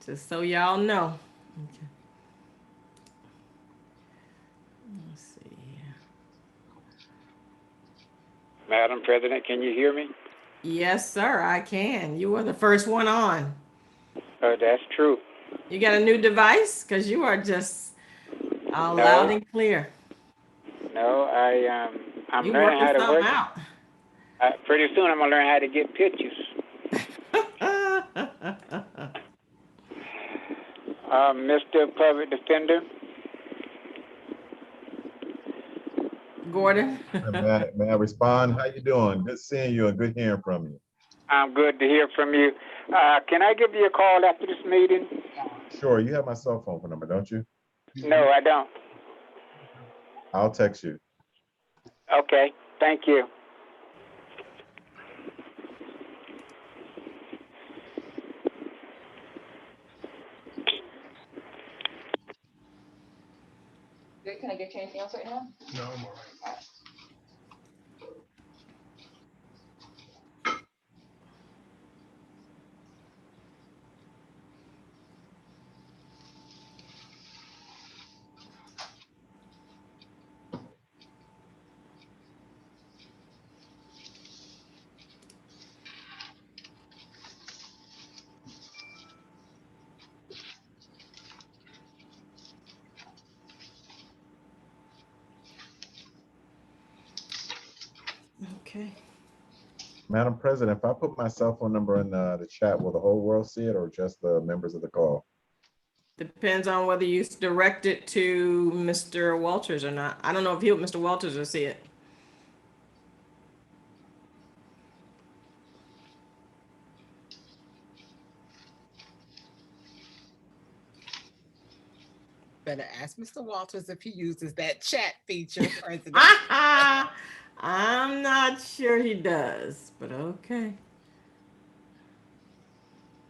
Just so y'all know. Okay. Let's see. Madam President, can you hear me? Yes, sir, I can. You were the first one on. That's true. You got a new device? Because you are just loud and clear. No, I'm You learning working how to something work. out. Pretty soon I'm gonna learn how to get pictures. Mr. Public Defender. Gordon. May I respond? How you doing? Good seeing you and good hearing from you. I'm good to hear from you. Can I give you a call after this meeting? Sure, you have my cell phone number, don't you? No, I don't. I'll text you. Okay, thank you. Can I get you anything else right now? No, I'm all right. Okay. Madam President, if I put my cell phone number in the chat, will the whole world see it or just the members of the call? Depends on whether you direct it to Mr. Walters or not. I don't know if Mr. Walters will see it. Better ask Mr. Walters if he uses that chat feature, President. I'm not sure he does, but okay.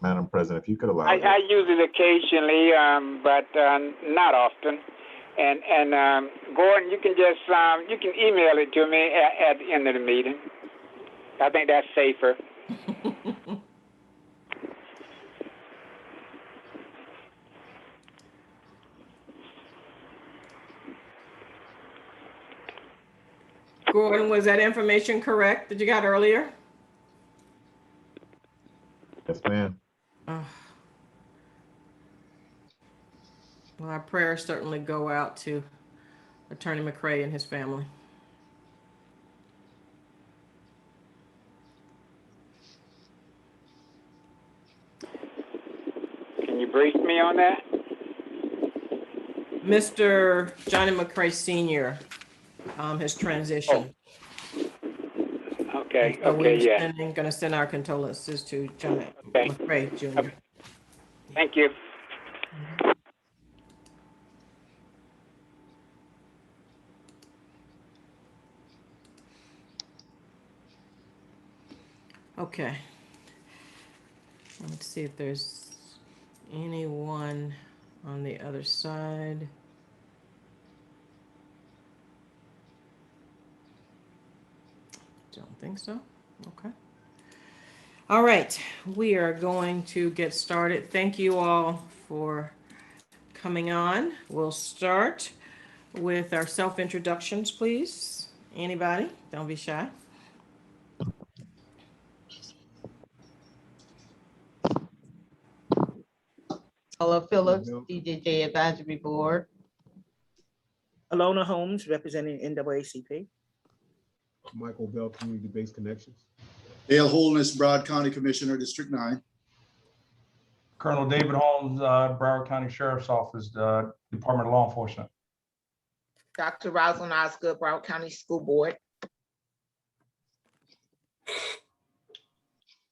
Madam President, if you could allow I that. use it occasionally, but not often. And Gordon, you can just you can email it to me at the end of the meeting. I think that's safer. Gordon, was that information correct that you got earlier? Yes, ma'am. Well, our prayers certainly go out to Attorney McCray and his family. Can you brief me on that? Mr. Johnny McCray Sr. Has transitioned. Okay, So okay, yeah. we're going to send our condolences to Johnny Okay. McCray Jr. Okay. Thank you. Okay. Let's see if there's anyone on the other side. Don't think so. Okay. All right. We are going to get started. Thank you all for coming on. We'll start with our self-introductions, please. Anybody? Don't be shy. Hello, Phillips, DJJ Advisory Board. Alona Holmes, representing NAACP. Michael Bell, Community-Based Connections. Dale Holdness, Broward County Commissioner, District 9. Colonel David Holmes, Broward County Sheriff's Office, Department of Law Enforcement. Dr. Rosalind Osgood, Broward County School Board.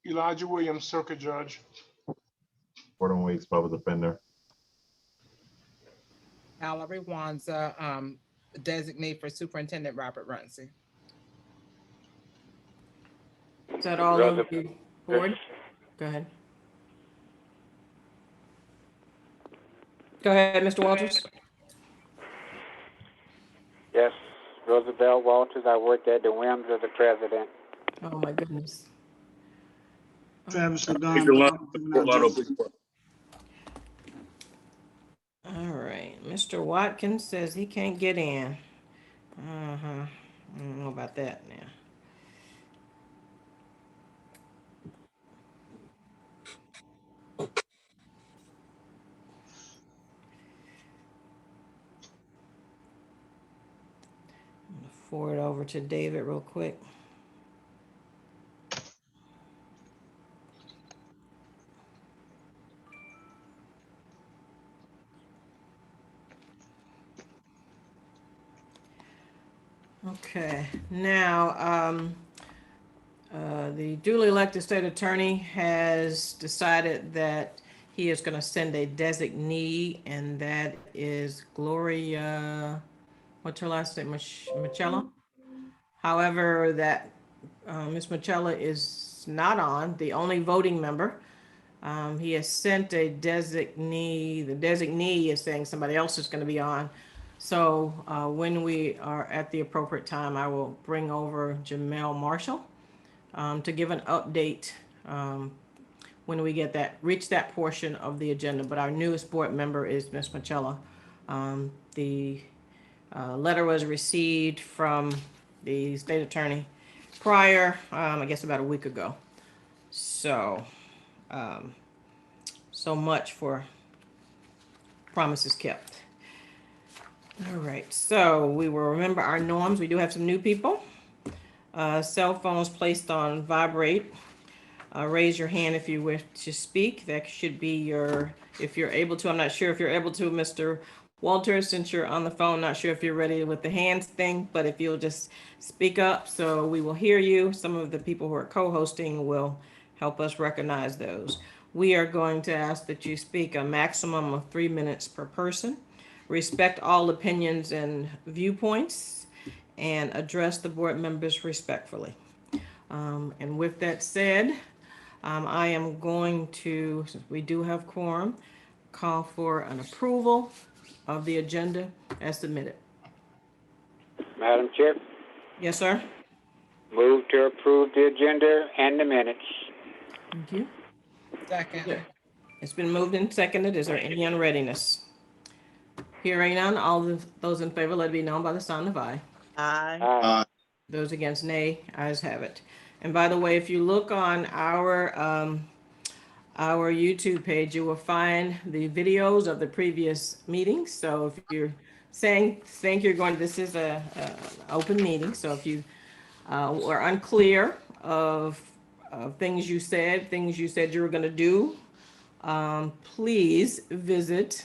Elijah Williams, Circuit Judge. Gordon Weeks, Public Defender. Valerie Wanza, designate for Superintendent Robert Runcie. Is that all of the board? Go ahead. Go ahead, Mr. Walters. Yes, Roosevelt Walters. I worked at the whims of the president. Oh my goodness. Travis Ladon. Mr. Watkins says he can't get in. I don't know about that now. I'm gonna forward over to David real quick. Okay, now, the duly elected state attorney has decided that he is gonna send a designee, and that is Gloria, what's her last name, Michella? However, that, Ms. Michella is not on, the only voting member. He has sent a designee, the designee is saying somebody else is gonna be on. So, when we are at the appropriate time, I will bring over Jamel Marshall, to give an update, when we get that, reach that portion of the agenda. But our newest board member is Ms. Michella. The letter was received from the state attorney prior, I guess about a week ago. So, so much for promises kept. All right, so we will remember our norms. We do have some new people. Cell phones placed on vibrate. Raise your hand if you wish to speak. That should be your, if you're able to. I'm not sure if you're able to, Mr. Walters, since you're on the phone. Not sure if you're ready with the hands thing, but if you'll just speak up so we will hear you. Some of the people who are co-hosting will help us recognize those. We are going to ask that you speak a maximum of 3 minutes per person. Respect all opinions and viewpoints, and address the board members respectfully. And with that said, I am going to, since we do have quorum, call for an approval of the agenda as submitted. Madam Chair, Yes, sir? move to approve the agenda and the minutes. Thank you. Second. It's been moved and seconded. Is there any unreadiness? Hearing none, those in favor, let it be known by the sign of aye. Aye. Aye. Those against, nay. Ayes have it. And by the way, if you look on our YouTube page, you will find the videos of the previous meetings. So if you're think you're going, this is a open meeting. So if you were unclear of things you said you were going to do, please visit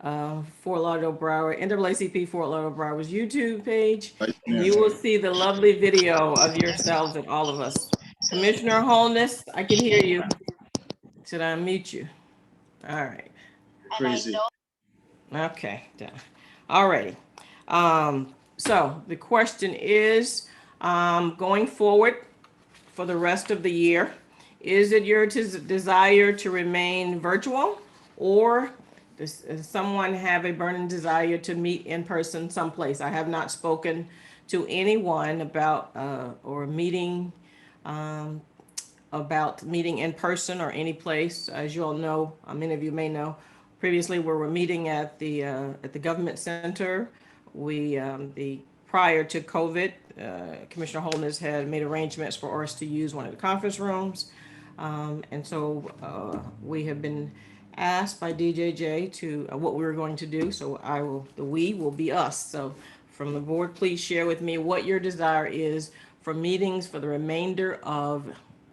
Fort Lauderdale Broward, NAACP Fort Lauderdale Broward's YouTube page, and you will see the lovely video of yourselves and all of us. Commissioner Holness, I can hear you. Should I unmute you? All right. Crazy. Okay, done. All righty. So the question is, going forward for the rest of the year, is it your desire to remain virtual, or does someone have a burning desire to meet in person someplace? I have not spoken to anyone about about meeting in person or any place. As you all know, many of you may know, previously we were meeting at the government center. Prior to COVID, Commissioner Holness had made arrangements for us to use one of the conference rooms. And so we have been asked by DJJ to what we were going to do. So the we will be us. So from the board, please share with me what your desire is for meetings for the remainder of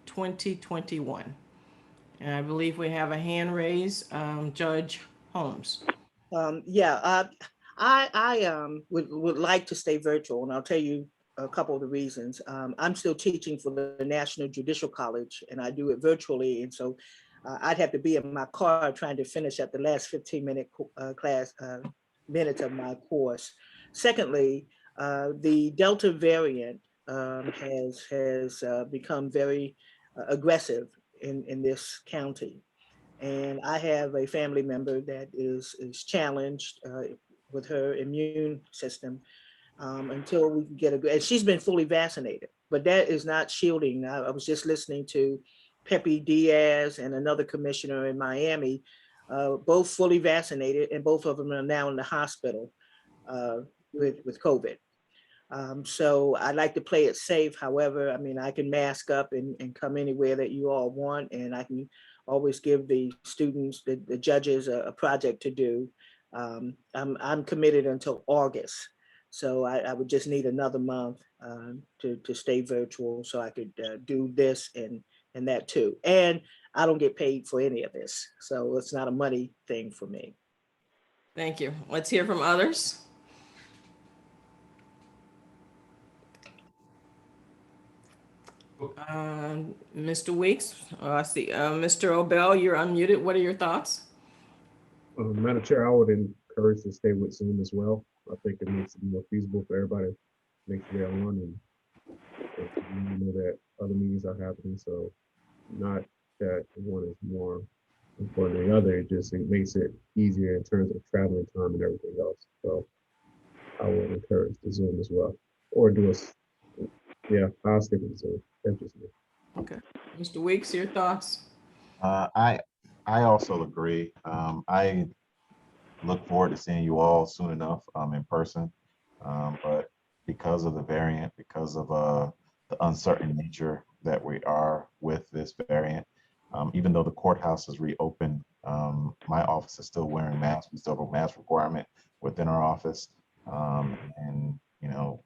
2021. And I believe we have a hand raised, Judge Holmes. I would like to stay virtual, and I'll tell you a couple of the reasons. I'm still teaching for the National Judicial College, and I do it virtually, and so I'd have to be in my car trying to finish at the last 15-minute minutes of my course. Secondly, the Delta variant has become very aggressive in this county. And I have a family member that is challenged with her immune system until we can get and she's been fully vaccinated, but that is not shielding. I was just listening to Pepe Diaz and another commissioner in Miami both fully vaccinated, and both of them are now in the hospital with COVID. So I'd like to play it safe. However, I mean, I can mask up and come anywhere that you all want, and I can always give the students, the judges, a project to do. I'm committed until August, so I would just need another month to stay virtual, so I could do this and that too. And I don't get paid for any of this, so it's not a money thing for me. Thank you. Let's hear from others. Mr. Weeks, I see. Mr. Obell, you're unmuted. What are your thoughts? Madam Chair, I would encourage to stay with Zoom as well. I think it makes it more feasible for everybody to make sure they're on, and you know that other meetings are happening. So not that one is more important than the other. It just makes it easier in terms of traveling time and everything else. So I would encourage the Zoom as well, or do I'll stick with Zoom. That's just me. Okay. Mr. Weeks, your thoughts? I also agree. I look forward to seeing you all soon enough in person. But because of the variant, because of the uncertain nature that we are with this variant, even though the courthouse is reopened, my office is still wearing masks. We still have a mask requirement within our office. And you know,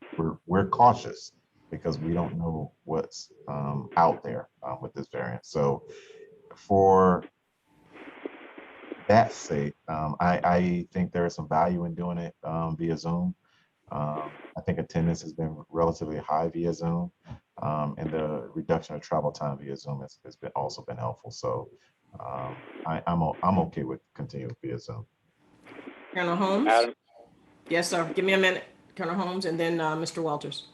we're cautious because we don't know what's out there with this variant. So for that sake, I think there is some value in doing it via Zoom. I think attendance has been relatively high via Zoom, and the reduction of travel time via Zoom has also been helpful. So I'm okay with continuing via Zoom. Colonel Holmes? Madam, Yes, sir. Give me a minute, Colonel Holmes, and then Mr. Walters.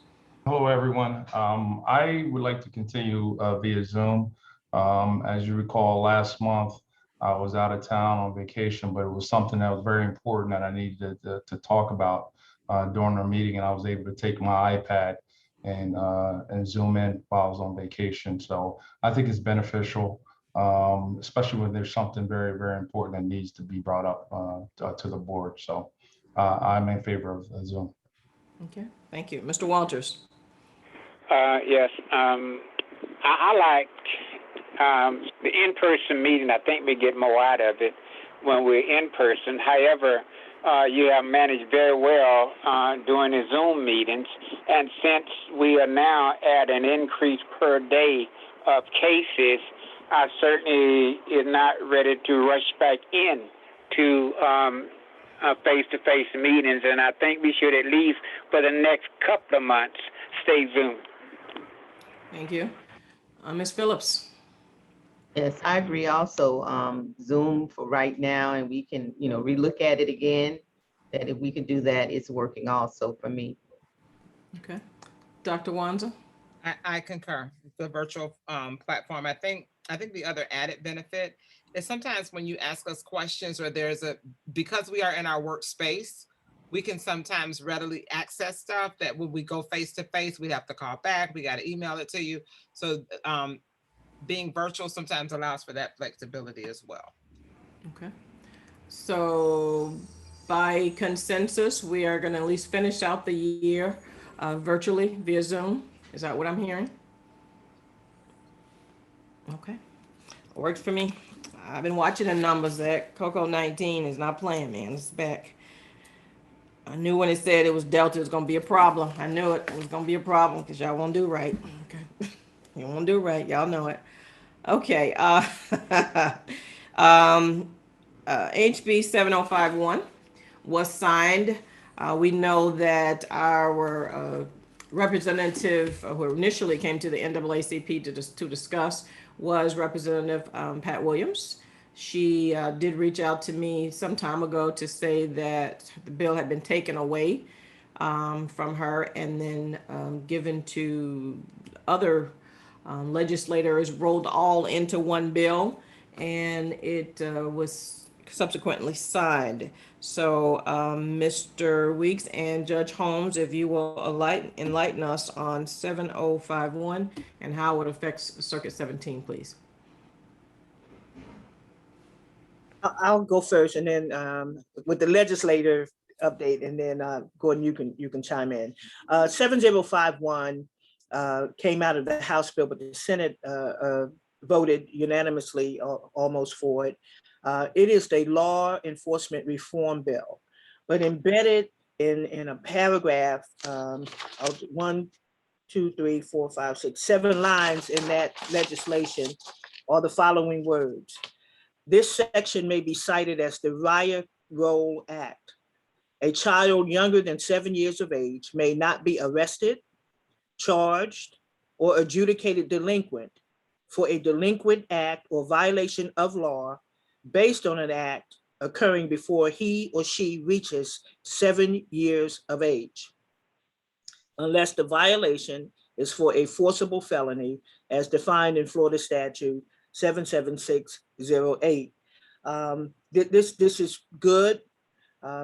Hello, everyone. I would like to continue via Zoom. As you recall, last month, I was out of town on vacation, but it was something that was very important that I needed to talk about during our meeting, and I was able to take my iPad and Zoom in while I was on vacation. So I think it's beneficial, especially when there's something very, very important that needs to be brought up to the board. So I'm in favor of Zoom. Okay, thank you. Mr. Walters? yes, I like the in-person meeting. I think we get more out of it when we're in person. However, you have managed very well during the Zoom meetings. And since we are now at an increase per day of cases, I certainly is not ready to rush back in to face-to-face meetings. And I think we should, at least for the next couple of months, stay Zoom. Thank you. Ms. Phillips? Yes, I agree also. Zoom for right now, and we can, relook at it again. That if we can do that, it's working also for me. Okay. Dr. Wanza? I concur. The virtual platform. I think the other added benefit is sometimes when you ask us questions or because we are in our workspace, we can sometimes readily access stuff that when we go face to face, we'd have to call back. We got to email it to you. So being virtual sometimes allows for that flexibility as well. Okay. So by consensus, we are going to at least finish out the year virtually via Zoom. Is that what I'm hearing? Okay. Works for me. I've been watching the numbers. That COVID-19 is not playing, man. It's back. I knew when it said it was Delta, it was going to be a problem. I knew it was going to be a problem because y'all won't do right. Okay. You won't do right. Y'all know it. Okay. HB 7051 was signed. We know that our representative who initially came to the NAACP to discuss was Representative Pat Williams. She did reach out to me some time ago to say that the bill had been taken away from her and then given to other legislators, rolled all into one bill, and it was subsequently signed. So Mr. Weeks and Judge Holmes, if you will enlighten us on 7051 and how it affects Circuit 17, please. I'll go first, and then with the legislative update, and then Gordon, you can chime in. 7051 came out of the House bill, but the Senate voted unanimously almost for it. It is the law enforcement reform bill, but embedded in a paragraph of 1, 2, 3, 4, 5, 6, 7 lines in that legislation are the following words. This section may be cited as the Riot Roll Act. A child younger than 7 years of age may not be arrested, charged, or adjudicated delinquent for a delinquent act or violation of law based on an act occurring before he or she reaches 7 years of age, unless the violation is for a forcible felony as defined in Florida statute 77608. This is good.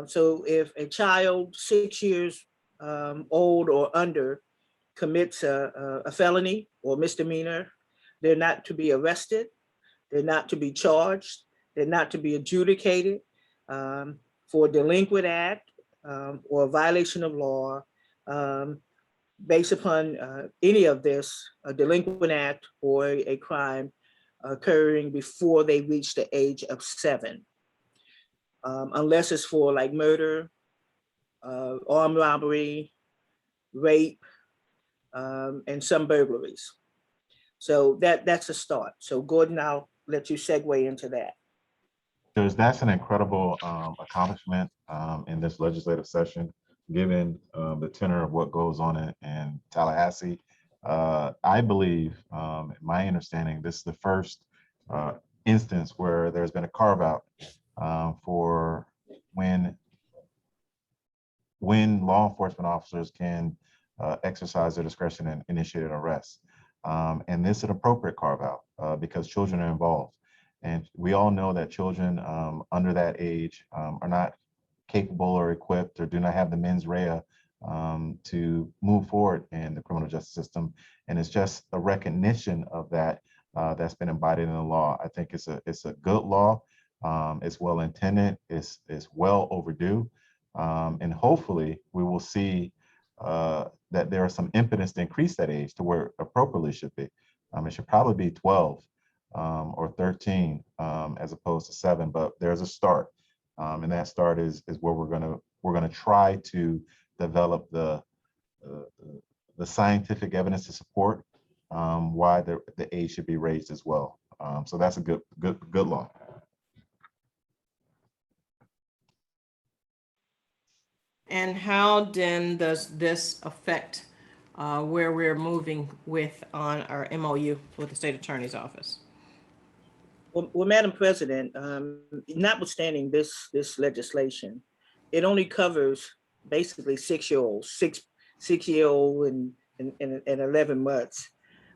So if a child 6 years old or under commits a felony or misdemeanor, they're not to be arrested, they're not to be charged, they're not to be adjudicated for a delinquent act or a violation of law based upon any of this, a delinquent act or a crime occurring before they reach the age of 7, unless it's for like murder, armed robbery, rape, and some burglaries. So that's a start. So Gordon, I'll let you segue into that. Judge, that's an incredible accomplishment in this legislative session, given the tenor of what goes on in Tallahassee. I believe, my understanding, this is the first instance where there's been a carve out for when law enforcement officers can exercise their discretion and initiate an arrest. And this is an appropriate carve out because children are involved. And we all know that children under that age are not capable or equipped or do not have the mens rea to move forward in the criminal justice system. And it's just a recognition of that that's been embodied in the law. I think it's a good law. It's well intended. It's well overdue. And hopefully we will see that there are some impetus to increase that age to where it appropriately should be. It should probably be 12 or 13 as opposed to 7, but there's a start. And that start is where we're gonna try to develop the scientific evidence to support why the age should be raised as well. So that's a good law. And how then does this affect where we're moving with on our MOU with the state attorney's office? Well, Madam President, notwithstanding this legislation, it only covers basically 6-year-olds, six-year-old and 11 months.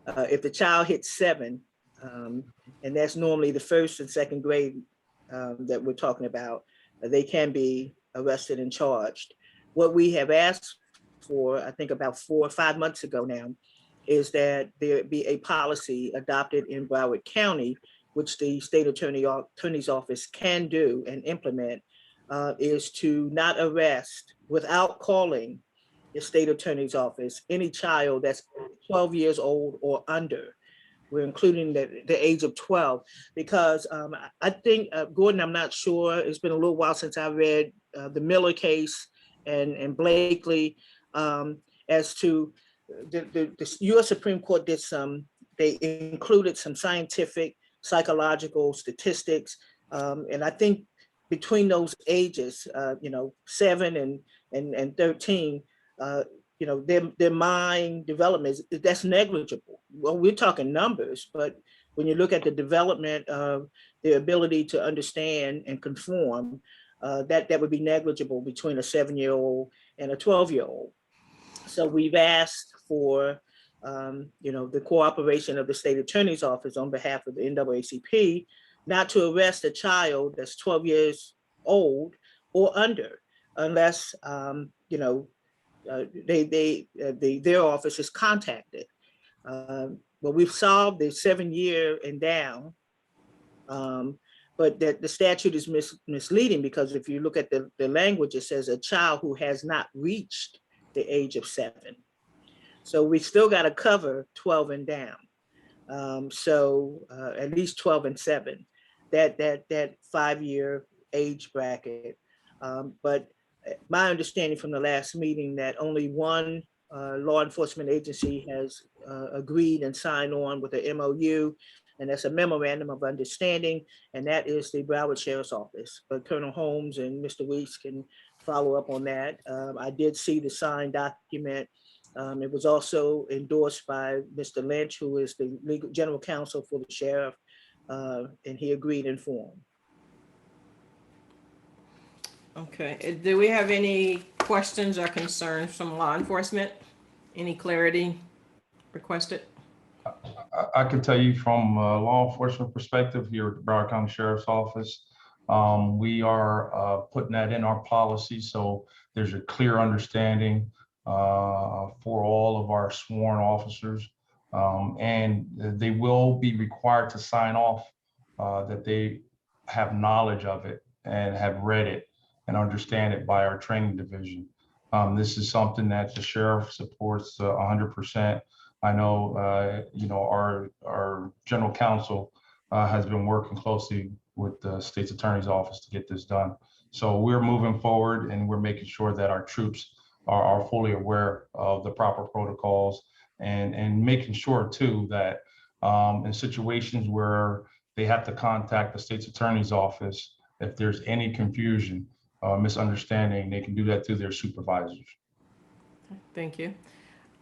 If the child hits 7, and that's normally the 1st and 2nd grade that we're talking about, they can be arrested and charged. What we have asked for, I think about 4 or 5 months ago now, is that there be a policy adopted in Broward County, which the state attorney's office can do and implement, is to not arrest without calling the state attorney's office any child that's 12 years old or under. We're including the age of 12 because I think, Gordon, I'm not sure, it's been a little while since I read the Miller case and Blakely as to the US Supreme Court did they included some scientific, psychological statistics. And I think between those ages, 7 and 13, their mind development, that's negligible. Well, we're talking numbers, but when you look at the development of their ability to understand and conform, that would be negligible between a 7-year-old and a 12-year-old. So we've asked for the cooperation of the state attorney's office on behalf of the NAACP not to arrest a child that's 12 years old or under, unless their office is contacted. But we've solved the 7-year and down, But that the statute is misleading, because if you look at the language, it says a child who has not reached the age of 7. So we still got to cover 12 and down. At least 12 and 7, that 5-year age bracket. But my understanding from the last meeting that only one law enforcement agency has agreed and signed on with the MOU, and that's a memorandum of understanding, and that is the Broward Sheriff's Office. But Colonel Holmes and Mr. Weeks can follow up on that. I did see the signed document. It was also endorsed by Mr. Lynch, who is the legal general counsel for the sheriff, and he agreed in form. Okay, do we have any questions or concerns from law enforcement? Any clarity requested? I can tell you from a law enforcement perspective here at the Broward County Sheriff's Office, we are putting that in our policy, so there's a clear understanding for all of our sworn officers, and they will be required to sign off that they have knowledge of it and have read it and understand it by our training division. This is something that the sheriff supports 100%. I know, our general counsel has been working closely with the state's attorney's office to get this done. So we're moving forward, and we're making sure that our troops are fully aware of the proper protocols, and making sure too that in situations where they have to contact the state's attorney's office, if there's any confusion, misunderstanding, they can do that through their supervisors. Thank you.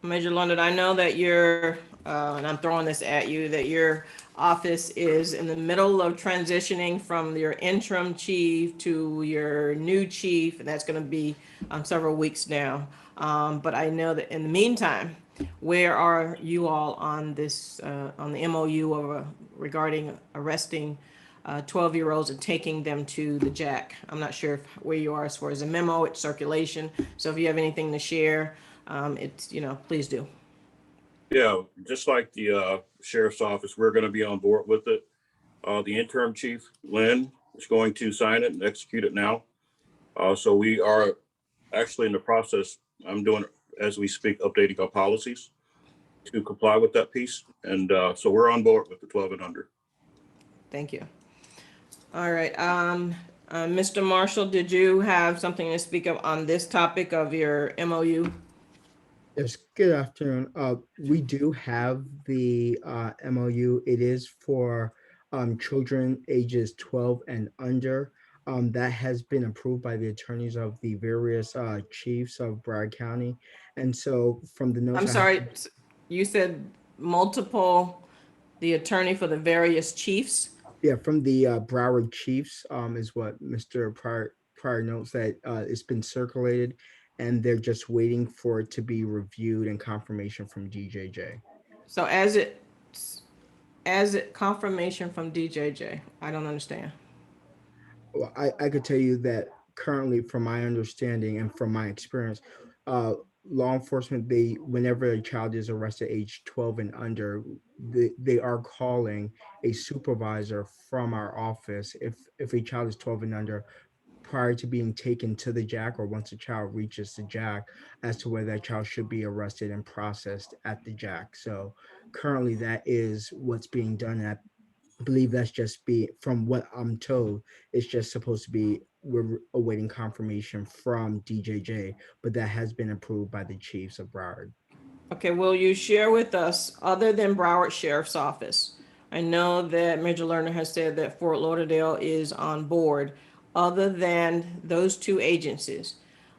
Major London, I know that you're, and I'm throwing this at you, that your office is in the middle of transitioning from your interim chief to your new chief, and that's going to be several weeks now. But I know that in the meantime, where are you all on this, on the MOU regarding arresting 12-year-olds and taking them to the JAC? I'm not sure where you are as far as a memo, it's circulation. So if you have anything to share, it's, please do. Yeah, just like the sheriff's office, we're going to be on board with it. The interim chief, Lynn, is going to sign it and execute it now. So we are actually in the process. I'm doing, as we speak, updating our policies to comply with that piece. And so we're on board with the 12 and under. Thank you. All right. Mr. Marshall, did you have something to speak of on this topic of your MOU? Yes, good afternoon. We do have the MOU. It is for children ages 12 and under. That has been approved by the attorneys of the various chiefs of Broward County. And so from the notes— I'm sorry, you said multiple, the attorney for the various chiefs? Yeah, from the Broward chiefs is what Mr. Pryor notes, that it's been circulated, and they're just waiting for it to be reviewed and confirmation from DJJ. So as it confirmation from DJJ, I don't understand. Well, I could tell you that currently, from my understanding and from my experience, law enforcement, whenever a child is arrested age 12 and under, they are calling a supervisor from our office if a child is 12 and under, prior to being taken to the JAC, or once a child reaches the JAC, as to whether that child should be arrested and processed at the JAC. So currently that is what's being done. I believe that's just from what I'm told, it's just supposed to be, we're awaiting confirmation from DJJ, but that has been approved by the chiefs of Broward. Okay, will you share with us, other than Broward Sheriff's Office? I know that Major Lerner has said that Fort Lauderdale is on board. Other than those two agencies,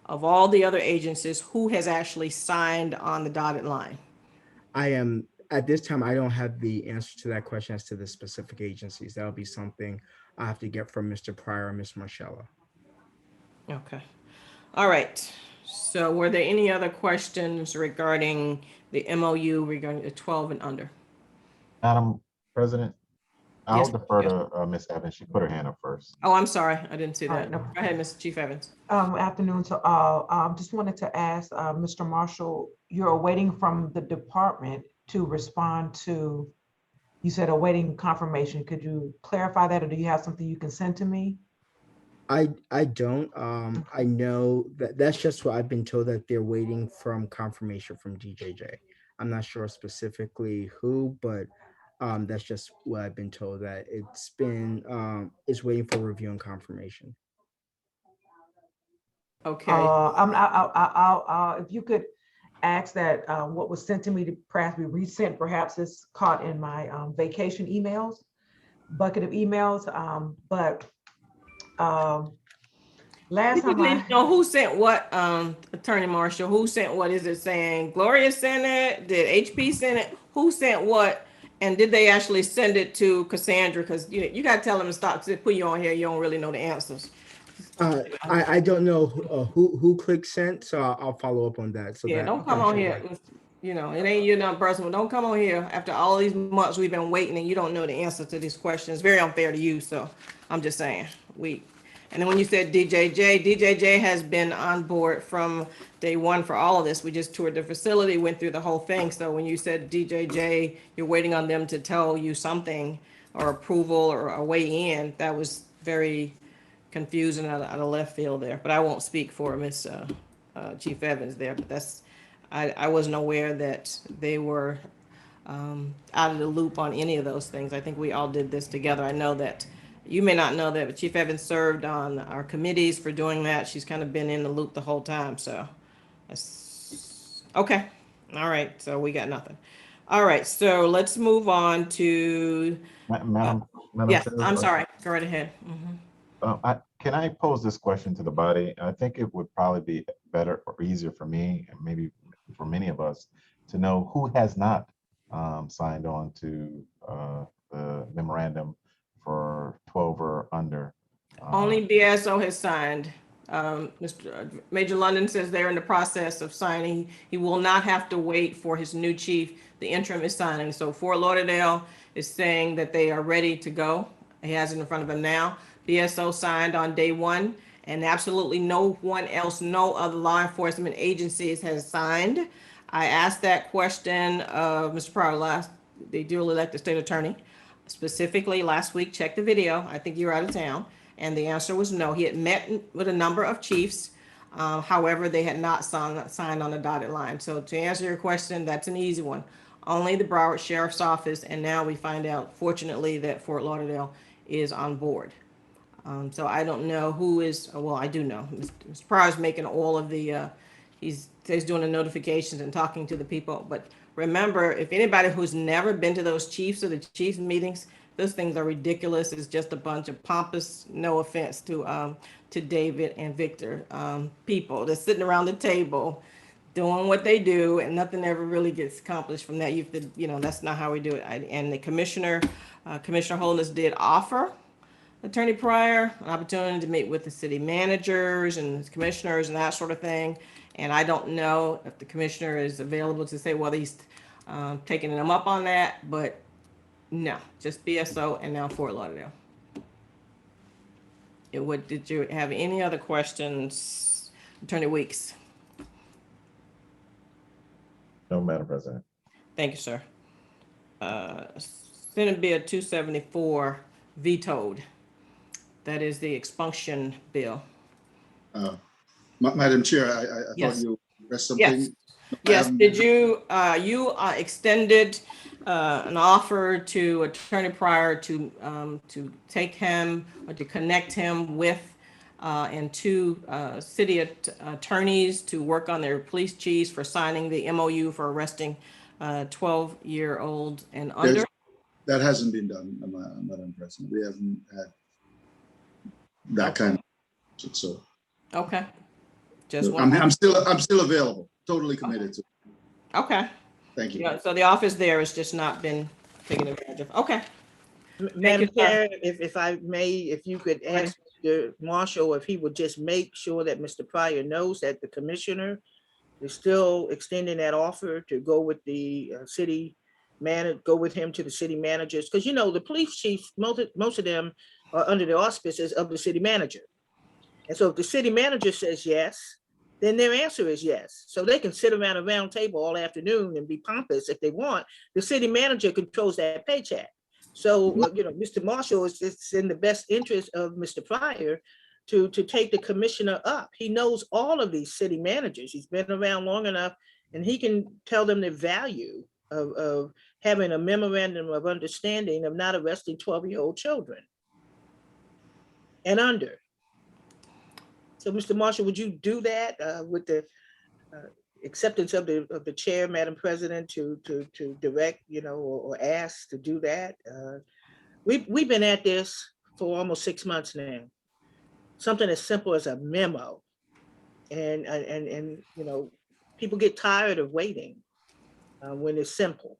of all the other agencies, who has actually signed on the dotted line? At this time, I don't have the answer to that question as to the specific agencies. That'll be something I have to get from Mr. Pryor and Ms. Marcella. Okay. All right. So were there any other questions regarding the MOU regarding the 12 and under? Madam President, I'll Yes, defer yes. to Ms. Evans. She put her hand up first. Oh, I'm sorry. I didn't see that. No. Go ahead, Mr. Chief Evans. Afternoon to all. Just wanted to ask Mr. Marshall, you're waiting from the department to respond to you said awaiting confirmation. Could you clarify that, or do you have something you can send to me? I don't. I know that that's just what I've been told, that they're waiting from confirmation from DJJ. I'm not sure specifically who, but that's just what I've been told, that it's waiting for review and confirmation. Okay. If you could ask that what was sent to me to perhaps be resent, perhaps it's caught in my vacation emails, bucket of emails. Last You time need to know who sent what, Attorney Marshall, who sent what? Is it saying Gloria sent it? Did HP send it? Who sent what? And did they actually send it to Cassandra? Because you got to tell them to stop, to put you on here. You don't really know the answers. I don't know who clicked sent, so I'll follow up on that. So Yeah, that don't come on here. It ain't you not personal. Don't come on here after all these months we've been waiting and you don't know the answer to these questions. Very unfair to you. So I'm just saying. And then when you said DJJ has been on board from day one for all of this. We just toured the facility, went through the whole thing. So when you said DJJ, you're waiting on them to tell you something or approval or a way in, that was very confusing out of left field there. But I won't speak for Miss Chief Evans there. But I wasn't aware that they were out of the loop on any of those things. I think we all did this together. I know that you may not know that, but Chief Evans served on our committees for doing that. She's kind of been in the loop the whole time. So, okay. All right. So we got nothing. All right. So let's move on to. Madam Yes, Chair, I'm sorry. Go right ahead. Can I pose this question to the body? I think it would probably be better or easier for me, and maybe for many of us, to know who has not signed on to the memorandum for 12 or under. Only BSO has signed. Mr. Major London says they're in the process of signing. He will not have to wait for his new chief. The interim is signing. So Fort Lauderdale is saying that they are ready to go. He has it in front of him now. BSO signed on day one, and absolutely no one else, no other law enforcement agencies has signed. I asked that question of Mr. Pryor, the duly elected state attorney, specifically last week. Check the video. I think you were out of town. And the answer was no. He had met with a number of chiefs. However, they had not signed on the dotted line. So to answer your question, that's an easy one. Only the Broward Sheriff's Office, and now we find out, fortunately, that Fort Lauderdale is on board. So I don't know who is, well, I do know. Mr. Pryor's making all of the, he's doing the notifications and talking to the people. But remember, if anybody who's never been to those chiefs or the chiefs meetings, those things are ridiculous. It's just a bunch of pompous, no offense to David and Victor, people that's sitting around the table doing what they do, and nothing ever really gets accomplished from that. That's not how we do it. And the Commissioner Holness did offer Attorney Pryor an opportunity to meet with the city managers and commissioners and that sort of thing. And I don't know if the commissioner is available to say whether he's taking them up on that, but no, just BSO and now Fort Lauderdale. Did you have any other questions, Attorney Weeks? No, Madam President. Thank you, sir. Senate Bill 274 vetoed. That is the expunction bill. Madam Chair, I Yes. thought you addressed something. Yes. Did you extended an offer to Attorney Pryor to take him or to connect him with and two city attorneys to work on their police chiefs for signing the MOU for arresting 12-year-old and under? That hasn't been done, Madam President. We haven't had that kind of, so. Okay. I'm still available, totally committed to. Okay. Thank you. Yeah, so the office there has just not been taken advantage of. Okay. Madam Chair, if I may, if you could ask Mr. Marshall if he would just make sure that Mr. Pryor knows that the commissioner is still extending that offer to go with the city manager, go with him to the city managers. Because the police chiefs, most of them are under the auspices of the city manager. And so if the city manager says yes, then their answer is yes. So they can sit around a round table all afternoon and be pompous if they want. The city manager controls that paycheck. So, Mr. Marshall, it's in the best interest of Mr. Pryor to take the commissioner up. He knows all of these city managers. He's been around long enough, and he can tell them the value of having a memorandum of understanding of not arresting 12-year-old children and under. So, Mr. Marshall, would you do that with the acceptance of the chair, Madam President, to direct, or ask to do that? We've been at this for almost 6 months now. Something as simple as a memo, and people get tired of waiting when it's simple.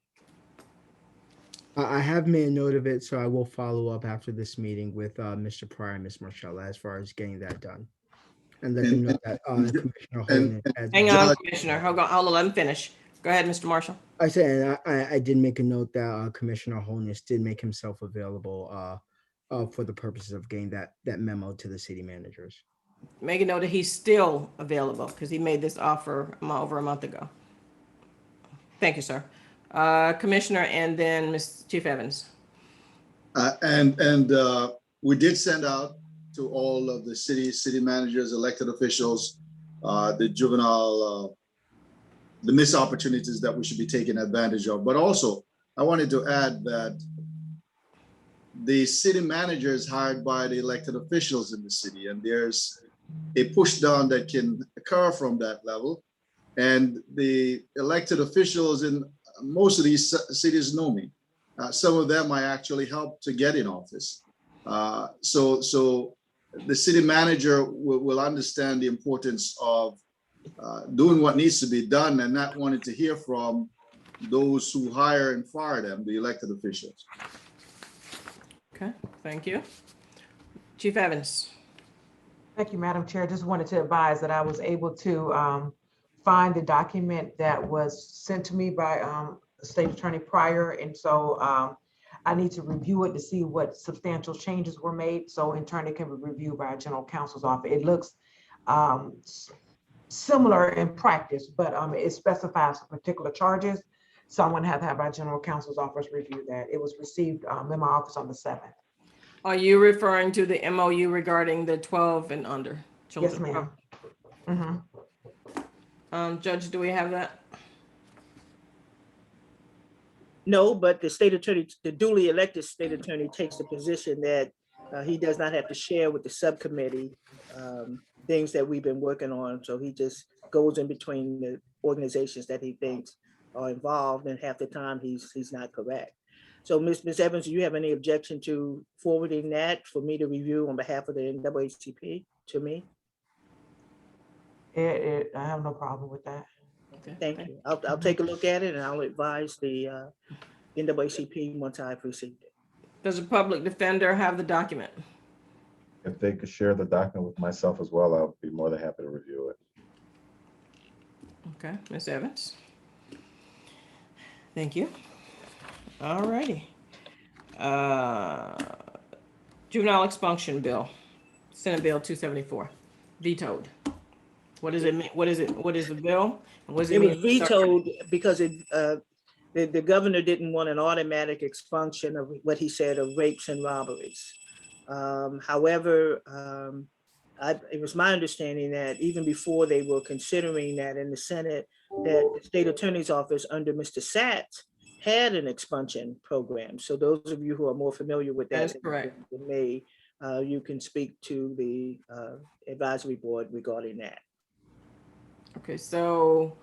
I have made a note of it, so I will follow up after this meeting with Mr. Pryor and Ms. Marcella as far as getting that done. And let them know that Commissioner Holden has. Hang on, Commissioner. Hold on, let him finish. Go ahead, Mr. Marshall. I said, I did make a note that Commissioner Holness did make himself available for the purposes of getting that memo to the city managers. Make a note that he's still available because he made this offer over a month ago. Thank you, sir. Commissioner, and then Ms. Chief Evans. And we did send out to all of the city managers, elected officials, the juvenile, the missed opportunities that we should be taking advantage of. But also, I wanted to add that the city manager is hired by the elected officials in the city, and there's a push down that can occur from that level. And the elected officials in most of these cities know me. Some of them I actually helped to get in office. So the city manager will understand the importance of doing what needs to be done and not wanting to hear from those who hire and fire them, the elected officials. Okay, thank you. Chief Evans. Thank you, Madam Chair. Just wanted to advise that I was able to find the document that was sent to me by State Attorney Pryor. And so I need to review it to see what substantial changes were made. So in turn, it can be reviewed by our General Counsel's office. It looks similar in practice, but it specifies particular charges. So I'm going to have our General Counsel's office review that. It was received in my office on the 7th. Are you referring to the MOU regarding the 12 and under children? Yes, ma'am. Mm-hmm. Judge, do we have that? No, but the state attorney, the duly elected state attorney, takes the position that he does not have to share with the subcommittee things that we've been working on. So he just goes in between the organizations that he thinks are involved, and half the time he's not correct. So Ms. Evans, do you have any objection to forwarding that for me to review on behalf of the NAACP to me? I have no problem with that. Okay. Thank you. I'll take a look at it and I'll advise the NAACP once I've received it. Does the public defender have the document? If they could share the document with myself as well, I'll be more than happy to review it. Okay, Ms. Evans. Thank you. All righty. Juvenile expunction bill, Senate Bill 274, vetoed. What does it mean? What is it? What is the bill? And what does it mean? Was vetoed because the governor didn't want an automatic expunction of what he said of rapes and robberies. However, it was my understanding that even before they were considering that in the Senate, that the state attorney's office under Mr. Satz had an expunction program. So those of you who are more familiar with that than me, you can speak to the advisory board regarding that. Okay, so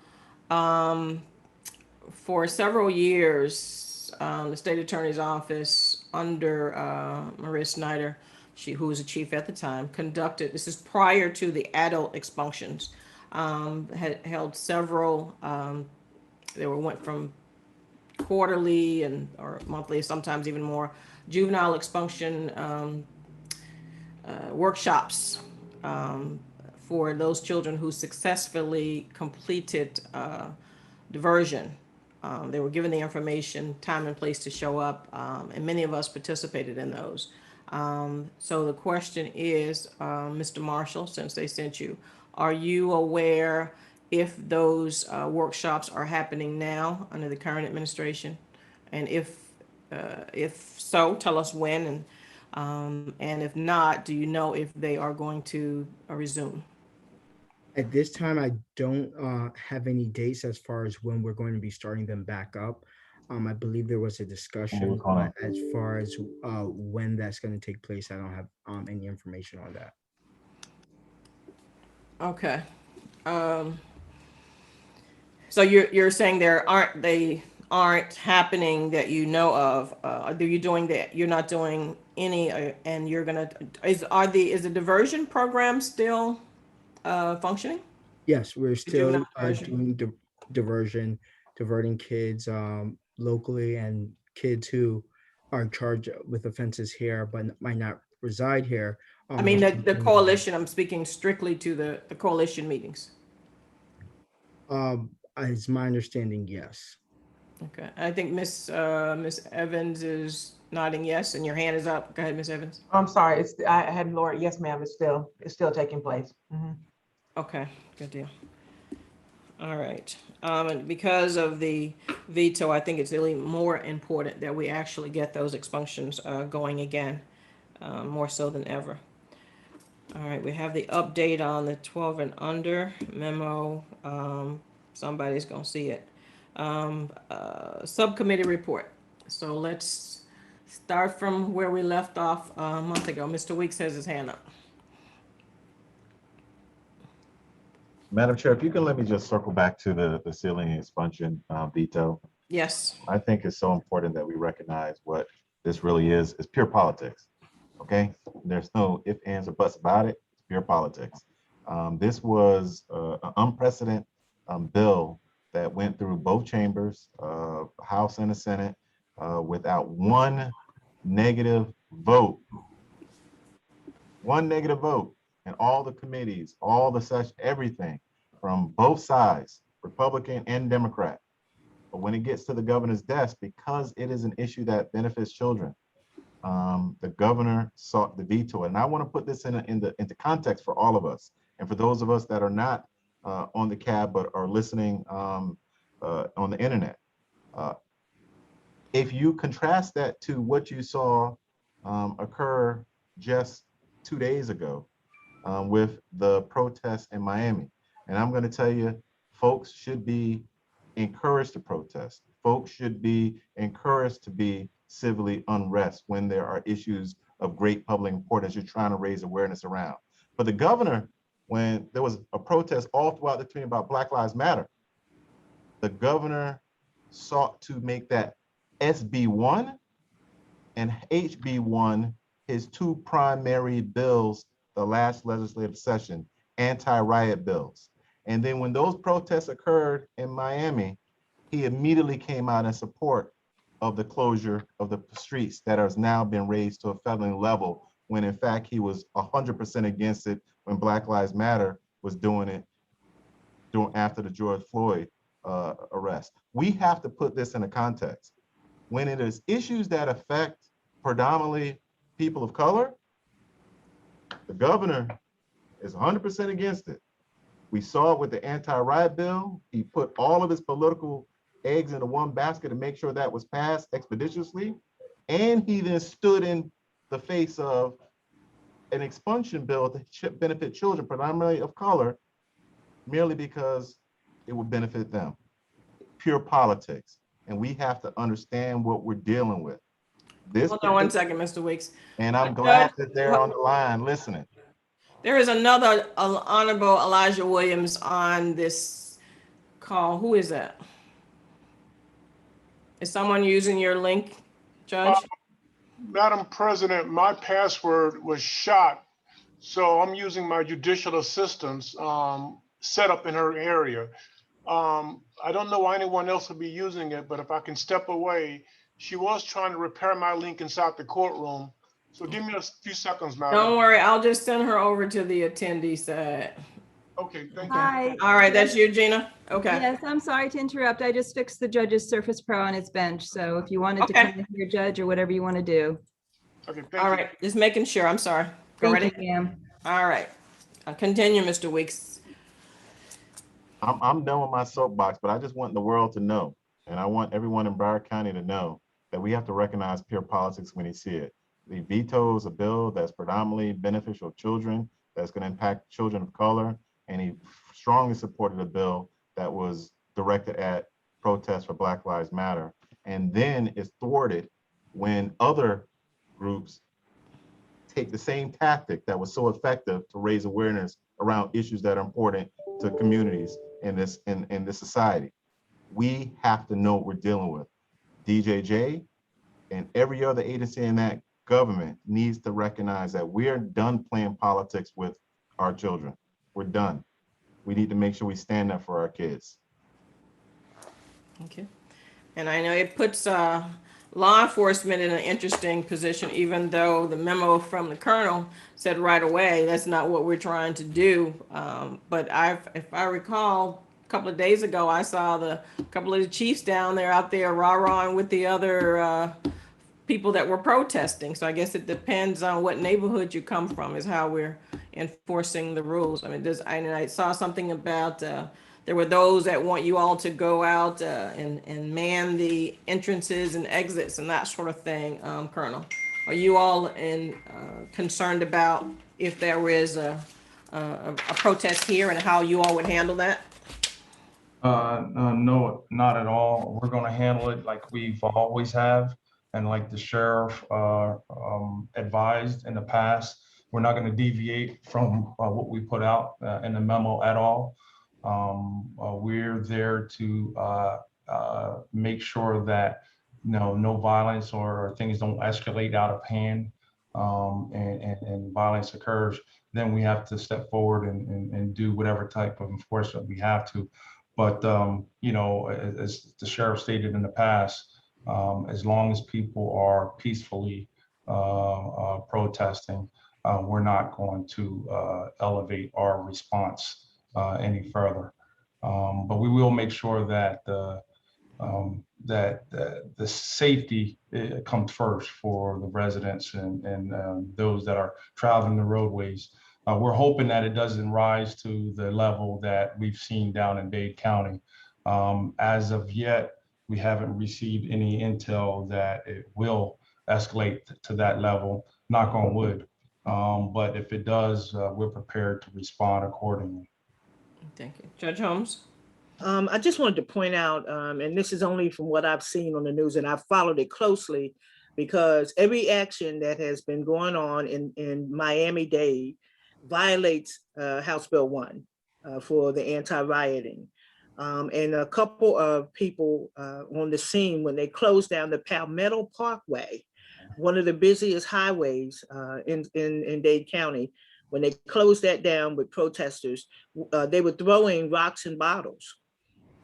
for several years, the state attorney's office under Maria Snyder, who was the chief at the time, conducted, this is prior to the adult expunctions, had held several, went from quarterly or monthly, sometimes even more, juvenile expunction workshops for those children who successfully completed diversion. They were given the information, time and place to show up, and many of us participated in those. So the question is, Mr. Marshall, since they sent you, are you aware if those workshops are happening now under the current administration? And if If so, tell us when, and if not, do you know if they are going to resume? At this time, I don't have any dates as far as when we're going to be starting them back up. I believe there was a discussion, but as far as when that's going to take place, I don't have any information on that. Okay. So you're saying they aren't happening that you know of? Are you doing that? You're not doing any, and you're gonna is the diversion program still functioning? Yes, we're still juvenile diversion? doing diversion, diverting kids locally and kids who are charged with offenses here but might not reside here. I mean, we're the coalition, I'm speaking strictly to the coalition meetings. Is my understanding, yes. Okay, I think Miss Evans is nodding yes, and your hand is up. Go ahead, Miss Evans. I'm sorry, I had Laura, yes, ma'am, it's still taking place. Okay, good deal. All right, and because of the veto, I think it's really more important that we actually get those expunctions going again, more so than ever. All right, we have the update on the 12 and under memo. Somebody's gonna see it. Subcommittee report. So let's start from where we left off a month ago. Mr. Weeks has his hand up. Madam Chair, if you can let me just circle back to the ceiling expansion veto. Yes. I think it's so important that we recognize what this really is. It's pure politics. Okay, there's no ifs, ands, or buts about it. It's pure politics. This was an unprecedented bill that went through both chambers, House and the Senate, without one negative vote. One negative vote, and all the committees, all the such, everything from both sides, Republican and Democrat. But when it gets to the governor's desk, because it is an issue that benefits children, the governor sought the veto. And I want to put this into context for all of us. And for those of us that are not on the cab, but are listening on the internet. If you contrast that to what you saw occur just 2 days ago with the protests in Miami. And I'm going to tell you, folks should be encouraged to protest. Folks should be encouraged to be civilly unrest when there are issues of great public importance you're trying to raise awareness around. But the governor, when there was a protest all throughout the community about Black Lives Matter, the governor sought to make that SB1 and HB1 his two primary bills the last legislative session, anti-riot bills. And then when those protests occurred in Miami, he immediately came out in support of the closure of the streets that has now been raised to a felony level, when in fact he was 100% against it when Black Lives Matter was doing it after the George Floyd arrest. We have to put this in a context. When it is issues that affect predominantly people of color, the governor is 100% against it. We saw it with the anti-riot bill. He put all of his political eggs into one basket to make sure that was passed expeditiously. And he then stood in the face of an expunction bill to benefit children, predominantly of color, merely because it would benefit them. Pure politics. And we have to understand what we're dealing with. Hold on one second, Mr. Weeks. And I'm glad that they're on the line listening. There is another Honorable Elijah Williams on this call. Who is that? Is someone using your link, Judge? Madam President, my password was shot, so I'm using my judicial assistant's set up in her area. I don't know why anyone else would be using it, but if I can step away, she was trying to repair my link inside the courtroom. So give me a few seconds, madam. Don't worry, I'll just send her over to the attendee side. Okay, thank you. Hi. All right, that's you, Gina? Okay. Yes, I'm sorry to interrupt. I just fixed the judge's Surface Pro on his bench. So if you wanted to come in here, Judge, or whatever you want to do. Okay, thank All you. right, just making sure. I'm sorry. Go Thank ready? you, ma'am. All right. Continue, Mr. Weeks. I'm done with my soapbox, but I just want the world to know, and I want everyone in Broward County to know that we have to recognize pure politics when he see it. He vetoes a bill that's predominantly beneficial to children, that's going to impact children of color, and he strongly supported a bill that was directed at protests for Black Lives Matter, and then is thwarted when other groups take the same tactic that was so effective to raise awareness around issues that are important to communities in this society. We have to know what we're dealing with. DJJ and every other agency in that government needs to recognize that we're done playing politics with our children. We're done. We need to make sure we stand up for our kids. Thank you. And I know it puts law enforcement in an interesting position, even though the memo from the colonel said right away, that's not what we're trying to do. But if I recall, a couple of days ago, I saw a couple of the chiefs down there out there rah-rahing with the other people that were protesting. So I guess it depends on what neighborhood you come from is how we're enforcing the rules. I mean, I saw something about there were those that want you all to go out and man the entrances and exits and that sort of thing. Colonel, are you all concerned about if there is a protest here and how you all would handle that? No, not at all. We're going to handle it like we've always have, and like the sheriff advised in the past. We're not going to deviate from what we put out in the memo at all. We're there to make sure that no violence or things don't escalate out of hand, and violence occurs. Then we have to step forward and do whatever type of enforcement we have to. But as the sheriff stated in the past, as long as people are peacefully protesting, we're not going to elevate our response any further. But we will make sure that the safety comes first for the residents and those that are traveling the roadways. We're hoping that it doesn't rise to the level that we've seen down in Dade County. As of yet, we haven't received any intel that it will escalate to that level, knock on wood. But if it does, we're prepared to respond accordingly. Thank you. Judge Holmes? I just wanted to point out, and this is only from what I've seen on the news, and I've followed it closely, because every action that has been going on in Miami-Dade violates House Bill 1 for the anti-rioting. And a couple of people on the scene, when they closed down the Palmetto Parkway, one of the busiest highways in Dade County, when they closed that down with protesters, they were throwing rocks and bottles.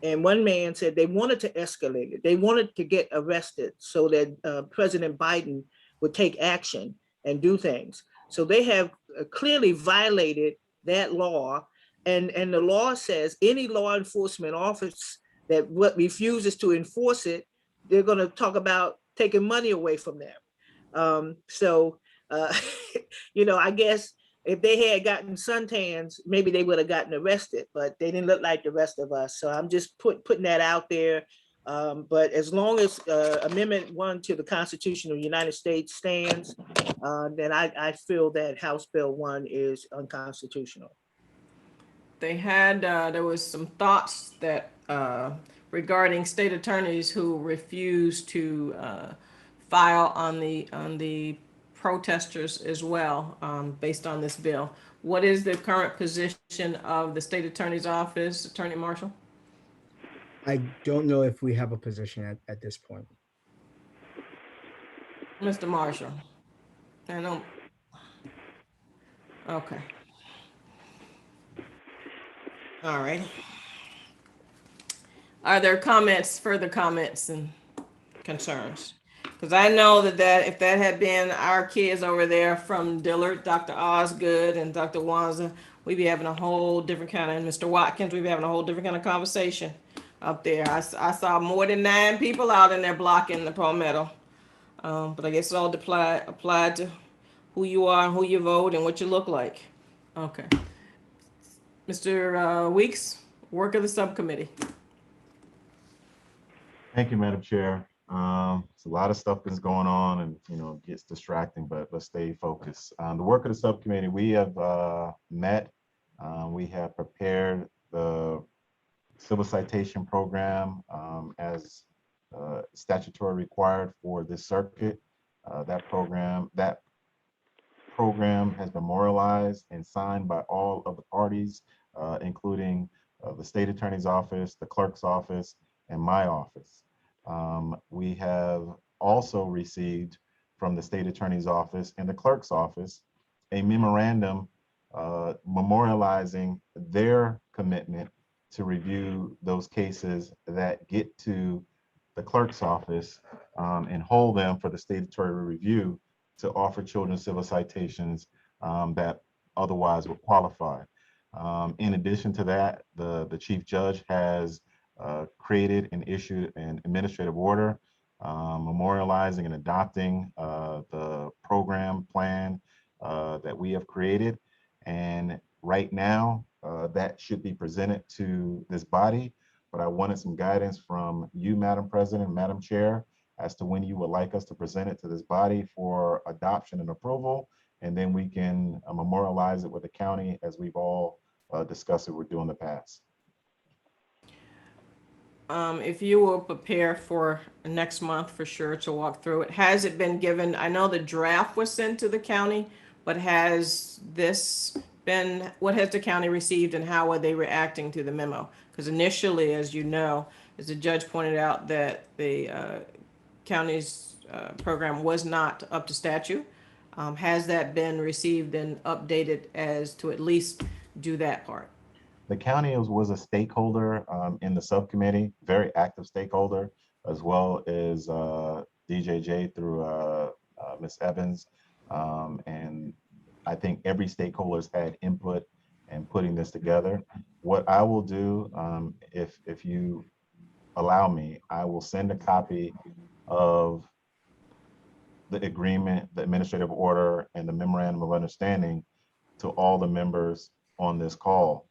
And one man said they wanted to escalate it. They wanted to get arrested so that President Biden would take action and do things. So they have clearly violated that law. And the law says any law enforcement office that refuses to enforce it, they're going to talk about taking money away from them. I guess if they had gotten suntans, maybe they would have gotten arrested, but they didn't look like the rest of us. So I'm just putting that out there. But as long as Amendment 1 to the Constitution of the United States stands, then I feel that House Bill 1 is unconstitutional. There was some thoughts that regarding state attorneys who refused to file on the protesters as well, based on this bill. What is the current position of the state attorney's office, Attorney Marshall? I don't know if we have a position at this point. Mr. Marshall? I don't. Okay. All right. Are there further comments and concerns? Because I know that if that had been our kids over there from Dillard, Dr. Osgood and Dr. Wanza, we'd be having a whole different kind of, and Mr. Watkins, we'd be having a whole different kind of conversation up there. I saw more than 9 people out in there blocking the Palmetto. But I guess it's all applied to who you are and who you vote and what you look like. Okay. Mr. Weeks, work of the subcommittee. Thank you, Madam Chair. It's a lot of stuff that's going on and, it gets distracting, but let's stay focused. The work of the subcommittee, we have met. We have prepared the civil citation program as statutory required for this circuit. That program has been memorialized and signed by all of the parties, including the state attorney's office, the clerk's office, and my office. We have also received from the state attorney's office and the clerk's office a memorandum memorializing their commitment to review those cases that get to the clerk's office and hold them for the statutory review to offer children civil citations that otherwise would qualify. In addition to that, the chief judge has created and issued an administrative order memorializing and adopting the program plan that we have created. And right now, that should be presented to this body, but I wanted some guidance from you, Madam President, Madam Chair, as to when you would like us to present it to this body for adoption and approval, and then we can memorialize it with the county as we've all discussed it we're doing in the past. If you will prepare for next month for sure to walk through it. Has it been given? I know the draft was sent to the county, but has this been, what has the county received and how are they reacting to the memo? Because initially, as you know, as the judge pointed out, that the county's program was not up to statute. Has that been received and updated as to at least do that part? The county was a stakeholder in the subcommittee, very active stakeholder, as well as DJJ through Ms. Evans. And I think every stakeholder's had input in putting this together. What I will do, if you allow me, I will send a copy of the agreement, the administrative order, and the memorandum of understanding to all the members on this call,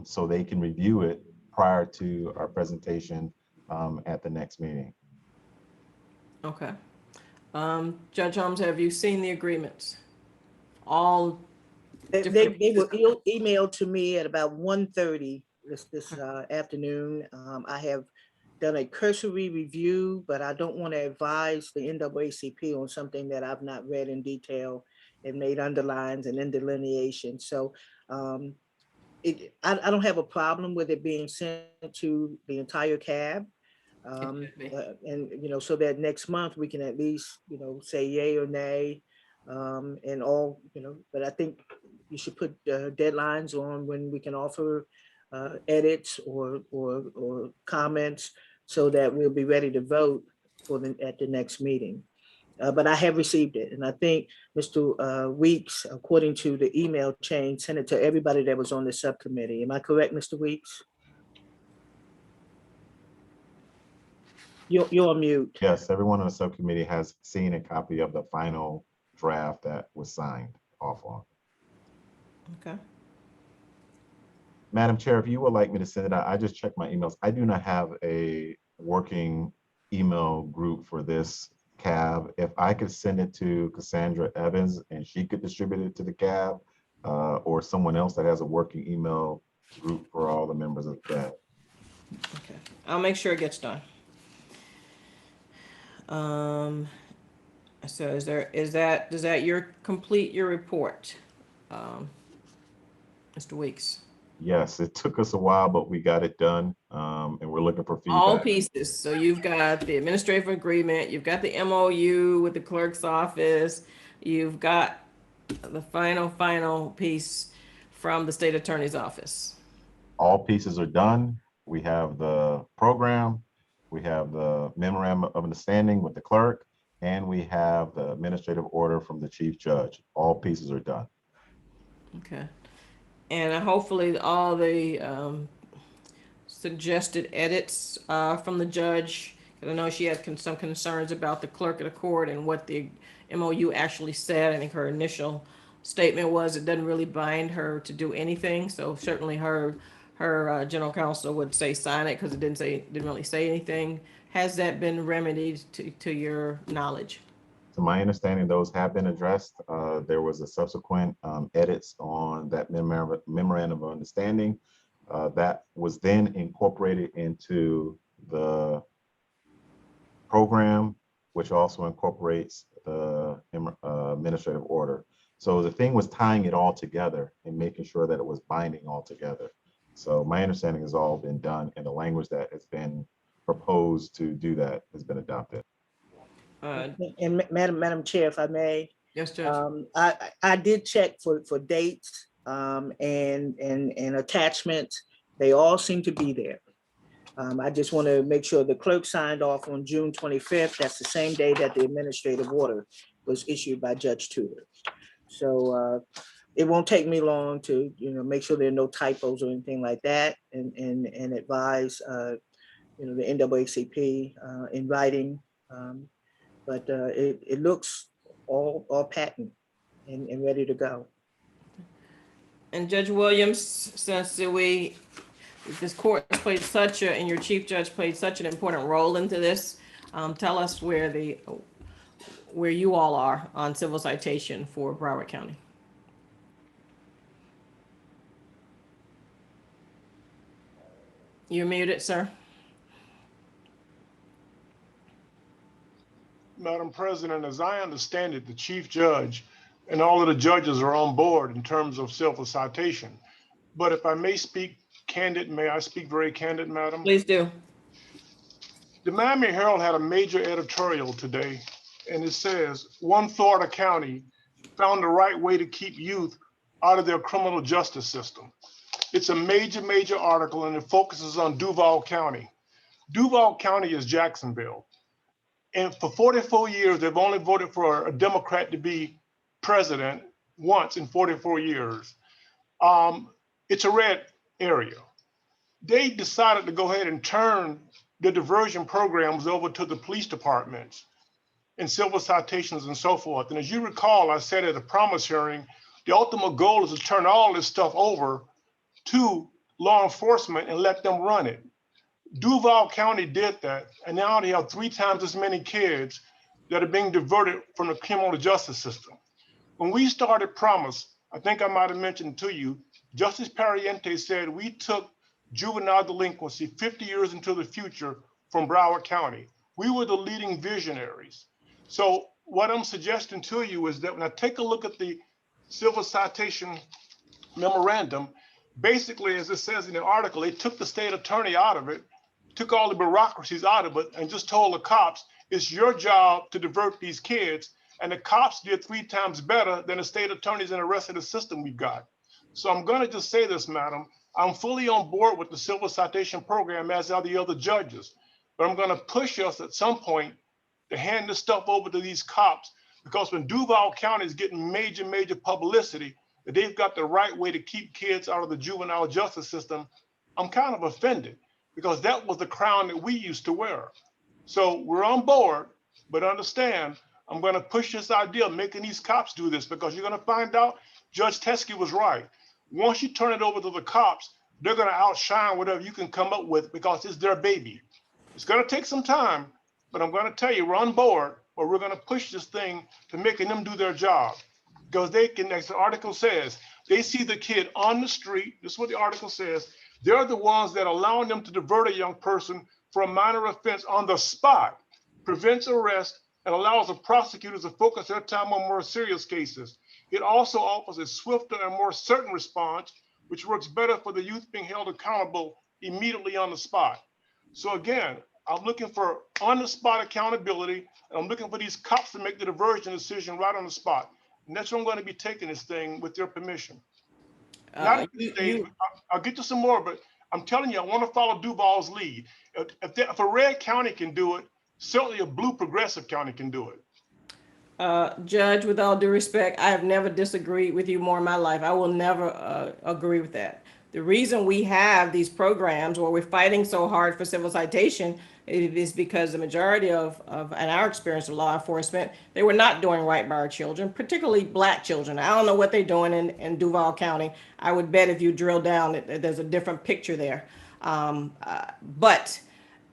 so they can review it prior to our presentation at the next meeting. Okay. Judge Holmes, have you seen the agreements? All They were emailed to me at about 1:30 this afternoon. I have done a cursory review, but I don't want to advise the NAACP on something that I've not read in detail and made underlines and in delineation. So I don't have a problem with it being sent to the entire cab. And so that next month we can at least, say yay or nay, and all, but I think you should put deadlines on when we can offer edits or comments so that we'll be ready to vote at the next meeting. But I have received it, and I think Mr. Weeks, according to the email chain, sent it to everybody that was on the subcommittee. Am I correct, Mr. Weeks? You're on mute. Yes, everyone on the subcommittee has seen a copy of the final draft that was signed off on. Okay. Madam Chair, if you would like me to send it out, I just checked my emails. I do not have a working email group for this cab. If I could send it to Cassandra Evans and she could distribute it to the cab, or someone else that has a working email group for all the members of the cab. Okay, I'll make sure it gets done. So does that complete your report, Mr. Weeks? Yes, it took us a while, but we got it done, and we're looking for feedback. All pieces. So you've got the administrative agreement, you've got the MOU with the clerk's office, you've got the final piece from the state attorney's office. All pieces are done. We have the program, we have the memorandum of understanding with the clerk, and we have the administrative order from the chief judge. All pieces are done. Okay. And hopefully all the suggested edits from the judge, because I know she had some concerns about the clerk of the court and what the MOU actually said. I think her initial statement was it doesn't really bind her to do anything. So certainly her general counsel would say sign it because it didn't really say anything. has that been remedied to your knowledge? To my understanding, those have been addressed. There was a subsequent edits on that memorandum of understanding that was then incorporated into the program, which also incorporates the administrative order. So the thing was tying it all together and making sure that it was binding all together. So my understanding has all been done, and the language that has been proposed to do that has been adopted. And Madam Chair, if I may. Yes, Judge. I did check for dates and attachments. They all seem to be there. I just want to make sure the clerk signed off on June 25th. That's the same day that the administrative order was issued by Judge Tudor. So it won't take me long to, make sure there are no typos or anything like that, and advise, the NAACP in writing. But it looks all patent and ready to go. And Judge Williams, since this court has played and your chief judge played such an important role into this, tell us where you all are on civil citation for Broward County. You're muted, sir. Madam President, as I understand it, the chief judge and all of the judges are on board in terms of civil citation. But if I may speak candid, may I speak very candid, Madam? Please do. The Miami Herald had a major editorial today, and it says, one Florida county found the right way to keep youth out of their criminal justice system. It's a major article, and it focuses on Duval County. Duval County is Jacksonville. And for 44 years, they've only voted for a Democrat to be president once in 44 years. It's a red area. They decided to go ahead and turn the diversion programs over to the police departments and civil citations and so forth. And as you recall, I said at the promise hearing, the ultimate goal is to turn all this stuff over to law enforcement and let them run it. Duval County did that, and now they have 3 times as many kids that are being diverted from the criminal justice system. When we started Promise, I think I might have mentioned to you, Justice Pariente said we took juvenile delinquency 50 years into the future from Broward County. We were the leading visionaries. So what I'm suggesting to you is that when I take a look at the civil citation memorandum, basically, as it says in the article, they took the state attorney out of it, took all the bureaucracies out of it, and just told the cops, it's your job to divert these kids. And the cops did 3 times better than the state attorneys and the rest of the system we've got. So I'm going to just say this, Madam, I'm fully on board with the civil citation program, as are the other judges. But I'm going to push us at some point to hand this stuff over to these cops, because when Duval County is getting major publicity, that they've got the right way to keep kids out of the juvenile justice system, I'm kind of offended, because that was the crown that we used to wear. So we're on board, but understand, I'm going to push this idea of making these cops do this, because you're going to find out Judge Teskey was right. Once you turn it over to the cops, they're going to outshine whatever you can come up with, because it's their baby. It's going to take some time, but I'm going to tell you, we're on board, but we're going to push this thing to making them do their job. Because they can, as the article says, they see the kid on the street. This is what the article says. They're the ones that allowing them to divert a young person for a minor offense on the spot, prevents arrest, and allows the prosecutors to focus their time on more serious cases. It also offers a swifter and more certain response, which works better for the youth being held accountable immediately on the spot. So again, I'm looking for on-the-spot accountability, and I'm looking for these cops to make the diversion decision right on the spot. And that's what I'm going to be taking this thing, with your permission. Not at this stage, I'll get to some more, but I'm telling you, I want to follow Duval's lead. If a red county can do it, certainly a blue progressive county can do it. Judge, with all due respect, I have never disagreed with you more in my life. I will never agree with that. The reason we have these programs where we're fighting so hard for civil citation is because the majority of in our experience of law enforcement, they were not doing right by our children, particularly Black children. I don't know what they're doing in Duval County. I would bet if you drill down, there's a different picture there. But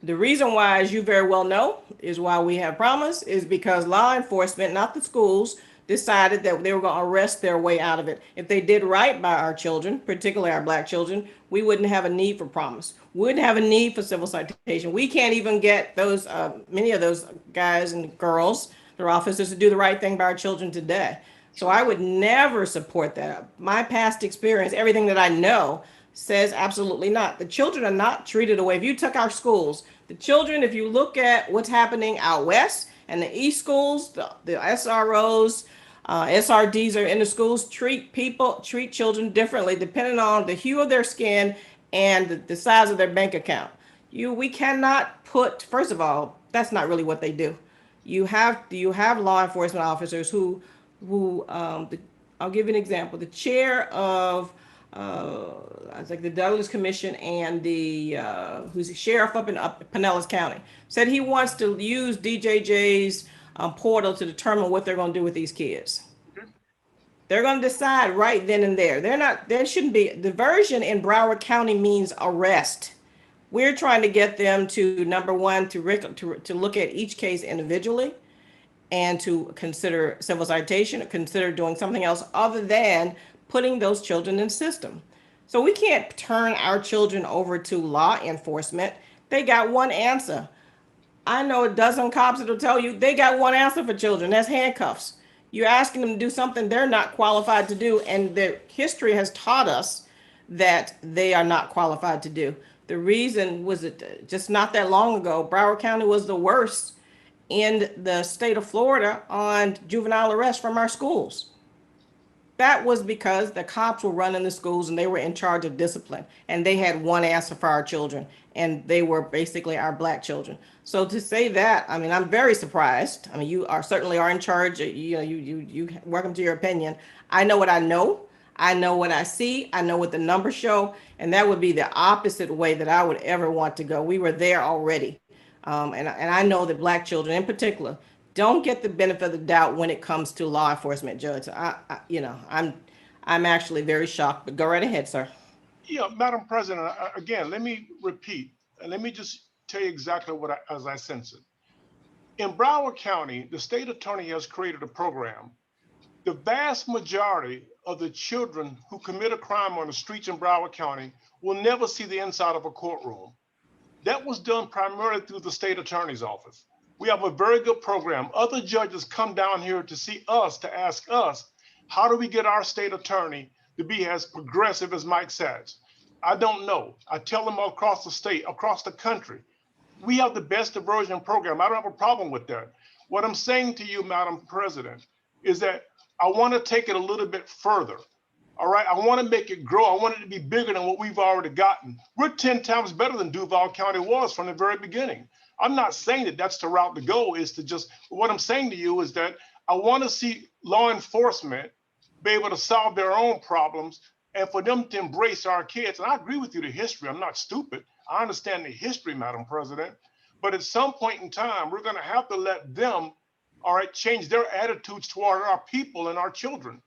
The reason why, as you very well know, is why we have promise is because law enforcement, not the schools, decided that they were going to arrest their way out of it. If they did right by our children, particularly our black children, we wouldn't have a need for promise. We wouldn't have a need for civil citation. We can't even get those many of those guys and girls, their officers, to do the right thing by our children today. So I would never support that. My past experience, everything that I know, says absolutely not. The children are not treated away. If you took our schools, the children, if you look at what's happening out west and the east schools, the SROs, SRDs are in the schools, treat children differently depending on the hue of their skin and the size of their bank account. We cannot put, first of all, that's not really what they do. You have law enforcement officers who I'll give you an example. The chair of I think the Douglas Commission and the who's the sheriff up in Pinellas County said he wants to use DJJ's portal to determine what they're going to do with these kids. They're going to decide right then and there. There shouldn't be diversion in Broward County means arrest. We're trying to get them to, number one, to look at each case individually and to consider civil citation, or consider doing something else other than putting those children in system. So we can't turn our children over to law enforcement. They got one answer. I know a dozen cops that'll tell you they got one answer for children. That's handcuffs. You're asking them to do something they're not qualified to do, and their history has taught us that they are not qualified to do. The reason was it just not that long ago, Broward County was the worst in the state of Florida on juvenile arrest from our schools. That was because the cops were running the schools and they were in charge of discipline, and they had one answer for our children, and they were basically our black children. So to say that, I mean, I'm very surprised. I mean, you certainly are in charge. You welcome to your opinion. I know what I know. I know what I see. I know what the numbers show, and that would be the opposite way that I would ever want to go. We were there already, and I know that black children, in particular, don't get the benefit of the doubt when it comes to law enforcement, Judge. I'm actually very shocked. But go right ahead, sir. Yeah, Madam President, again, let me repeat, and let me just tell you exactly as I sense it. In Broward County, the state attorney has created a program. The vast majority of the children who commit a crime on the streets in Broward County will never see the inside of a courtroom. That was done primarily through the state attorney's office. We have a very good program. Other judges come down here to see us, to ask us, how do we get our state attorney to be as progressive as Mike says? I don't know. I tell them all across the state, across the country, we have the best diversion program. I don't have a problem with that. What I'm saying to you, Madam President, is that I want to take it a little bit further. All right, I want to make it grow. I want it to be bigger than what we've already gotten. We're 10 times better than Duval County was from the very beginning. I'm not saying that that's the route to go, is to just, what I'm saying to you is that I want to see law enforcement be able to solve their own problems and for them to embrace our kids. And I agree with you, the history. I'm not stupid. I understand the history, Madam President. But at some point in time, we're going to have to let them, all right, change their attitudes toward our people and our children.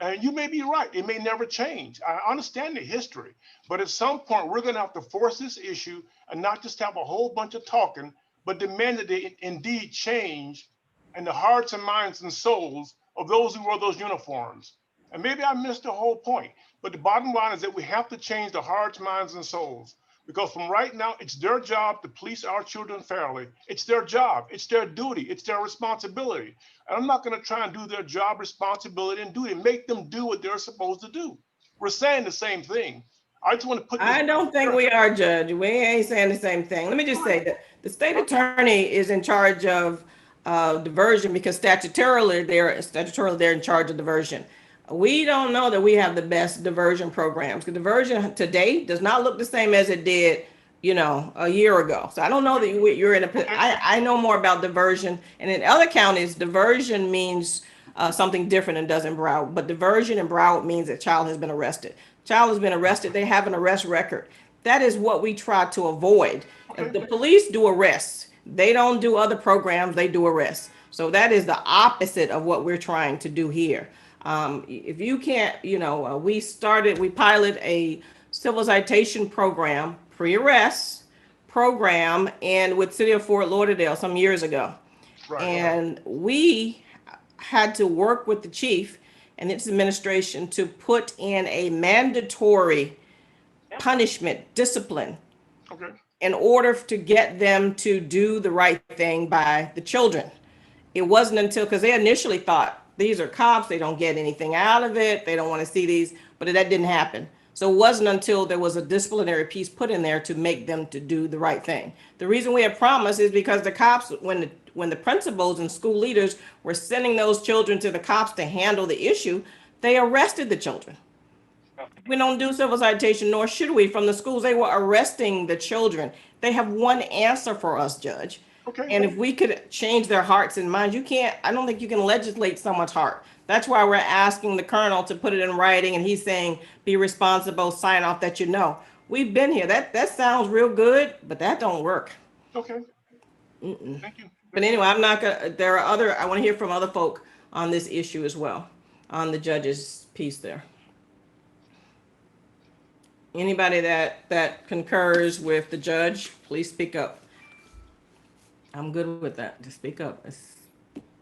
And you may be right. It may never change. I understand the history. But at some point, we're going to have to force this issue and not just have a whole bunch of talking, but demand that they indeed change in the hearts and minds and souls of those who wear those uniforms. And maybe I missed the whole point. But the bottom line is that we have to change the hearts, minds, and souls. Because from right now, it's their job to police our children fairly. It's their job. It's their duty. It's their responsibility. And I'm not going to try and do their job, responsibility, and duty, make them do what they're supposed to do. We're saying the same thing. I just want to put this. I don't think we are, Judge. We ain't saying the same thing. Let me just say that the state attorney is in charge of diversion because statutorily they're in charge of diversion. We don't know that we have the best diversion programs. Because diversion today does not look the same as it did, a year ago. So I don't know that you're in I know more about diversion. And in other counties, diversion means something different and does in Broward. But diversion in Broward means that child has been arrested. Child has been arrested. They have an arrest record. That is what we try to avoid. The police do arrests. They don't do other programs. They do arrests. So that is the opposite of what we're trying to do here. If you can't, we pilot a civil citation program, pre-arrest, program and with City of Fort Lauderdale some years ago. Right. And we had to work with the chief and its administration to put in a mandatory punishment, discipline, Okay. in order to get them to do the right thing by the children. It wasn't until, because they initially thought, these are cops, they don't get anything out of it, they don't want to see these, but that didn't happen. So it wasn't until there was a disciplinary piece put in there to make them to do the right thing. The reason we have promised is because the cops, when the principals and school leaders were sending those children to the cops to handle the issue, they arrested the children. We don't do civil citation, nor should we, from the schools. They were arresting the children. They have one answer for us, Judge. Okay. And if we could change their hearts and minds, I don't think you can legislate someone's heart. That's why we're asking the colonel to put it in writing, and he's saying, be responsible, sign off that you know. We've been here. That sounds real good, but that don't work. Okay. Thank you. But anyway, I'm not gonna, there are other, I want to hear from other folk on this issue as well, on the judge's piece there. Anybody that concurs with the judge, please speak up. I'm good with that. Just speak up.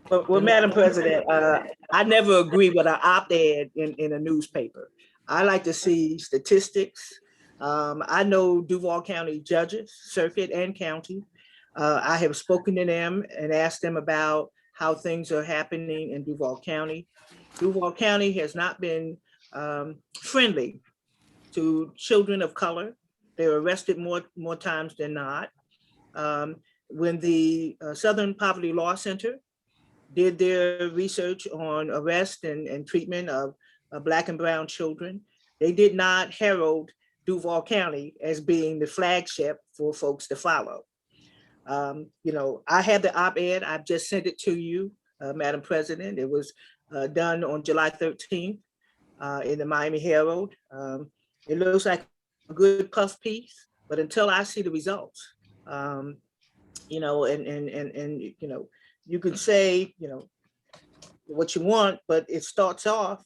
Well, Madam President, I never agree with an op-ed in a newspaper. I like to see statistics. I know Duval County judges, circuit and county. I have spoken to them and asked them about how things are happening in Duval County. Duval County has not been friendly to children of color. They're arrested more times than not. When the Southern Poverty Law Center did their research on arrest and treatment of Black and brown children, they did not herald Duval County as being the flagship for folks to follow. I had the op-ed, I've just sent it to you, Madam President. It was done on July 13th in the Miami Herald. It looks like a good puff piece, but until I see the results, you can say, what you want, but it starts off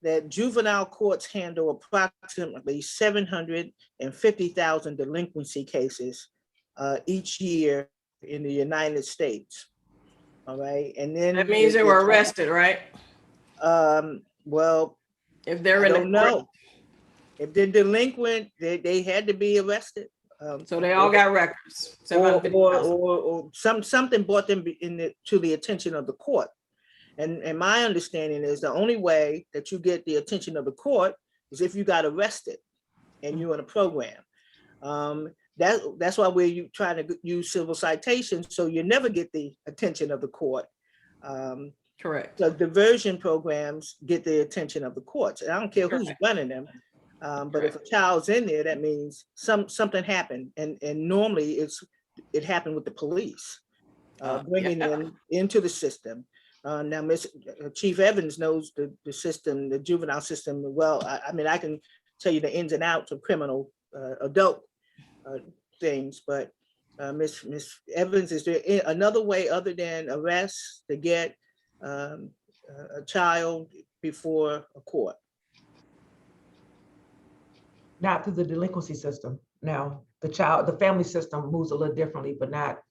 that juvenile courts handle approximately 750,000 delinquency cases each year in the United States. All right, and then that means they were arrested, right? Well, if they're I don't know. If they're delinquent, they had to be arrested. So they all got records. Or something brought them to the attention of the court. And my understanding is the only way that you get the attention of the court is if you got arrested and you're in a program. That's why we're trying to use civil citations, so you never get the attention of the court. Correct. So diversion programs get the attention of the courts. And I don't care who's running them. But if a child's in there, that means something happened, and normally it happened with the police bringing them into the system. Now, Chief Evans knows the system, the juvenile system well. I mean, I can tell you the ins and outs of criminal adult things, but Miss Evans, is there another way other than arrest to get a child before a court? Not through the delinquency system. Now, the family system moves a little differently, but not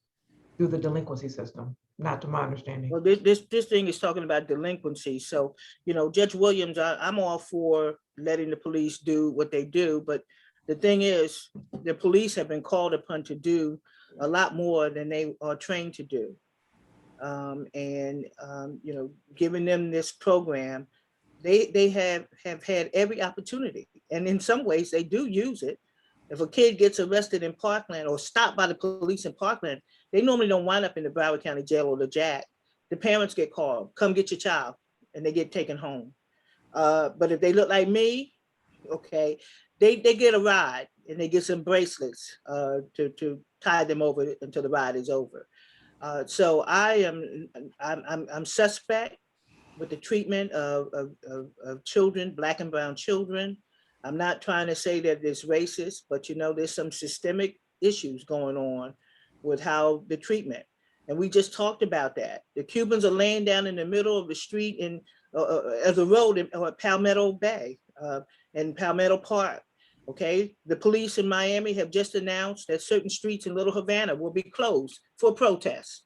through the delinquency system, not to my understanding. Well, this thing is talking about delinquency. So, Judge Williams, I'm all for letting the police do what they do, but the thing is, the police have been called upon to do a lot more than they are trained to do. Giving them this program, they have had every opportunity. And in some ways they do use it. If a kid gets arrested in Parkland or stopped by the police in Parkland, they normally don't wind up in the Broward County Jail or the JAC. The parents get called, come get your child, and they get taken home. But if they look like me, okay, they get a ride and they get some bracelets to tie them over until the ride is over. So I'm suspect with the treatment of children, Black and brown children. I'm not trying to say that it's racist, but there's some systemic issues going on with how the treatment. And we just talked about that. The Cubans are laying down in the middle of the street of the road or Palmetto Bay and Palmetto Park. Okay, the police in Miami have just announced that certain streets in Little Havana will be closed for protests.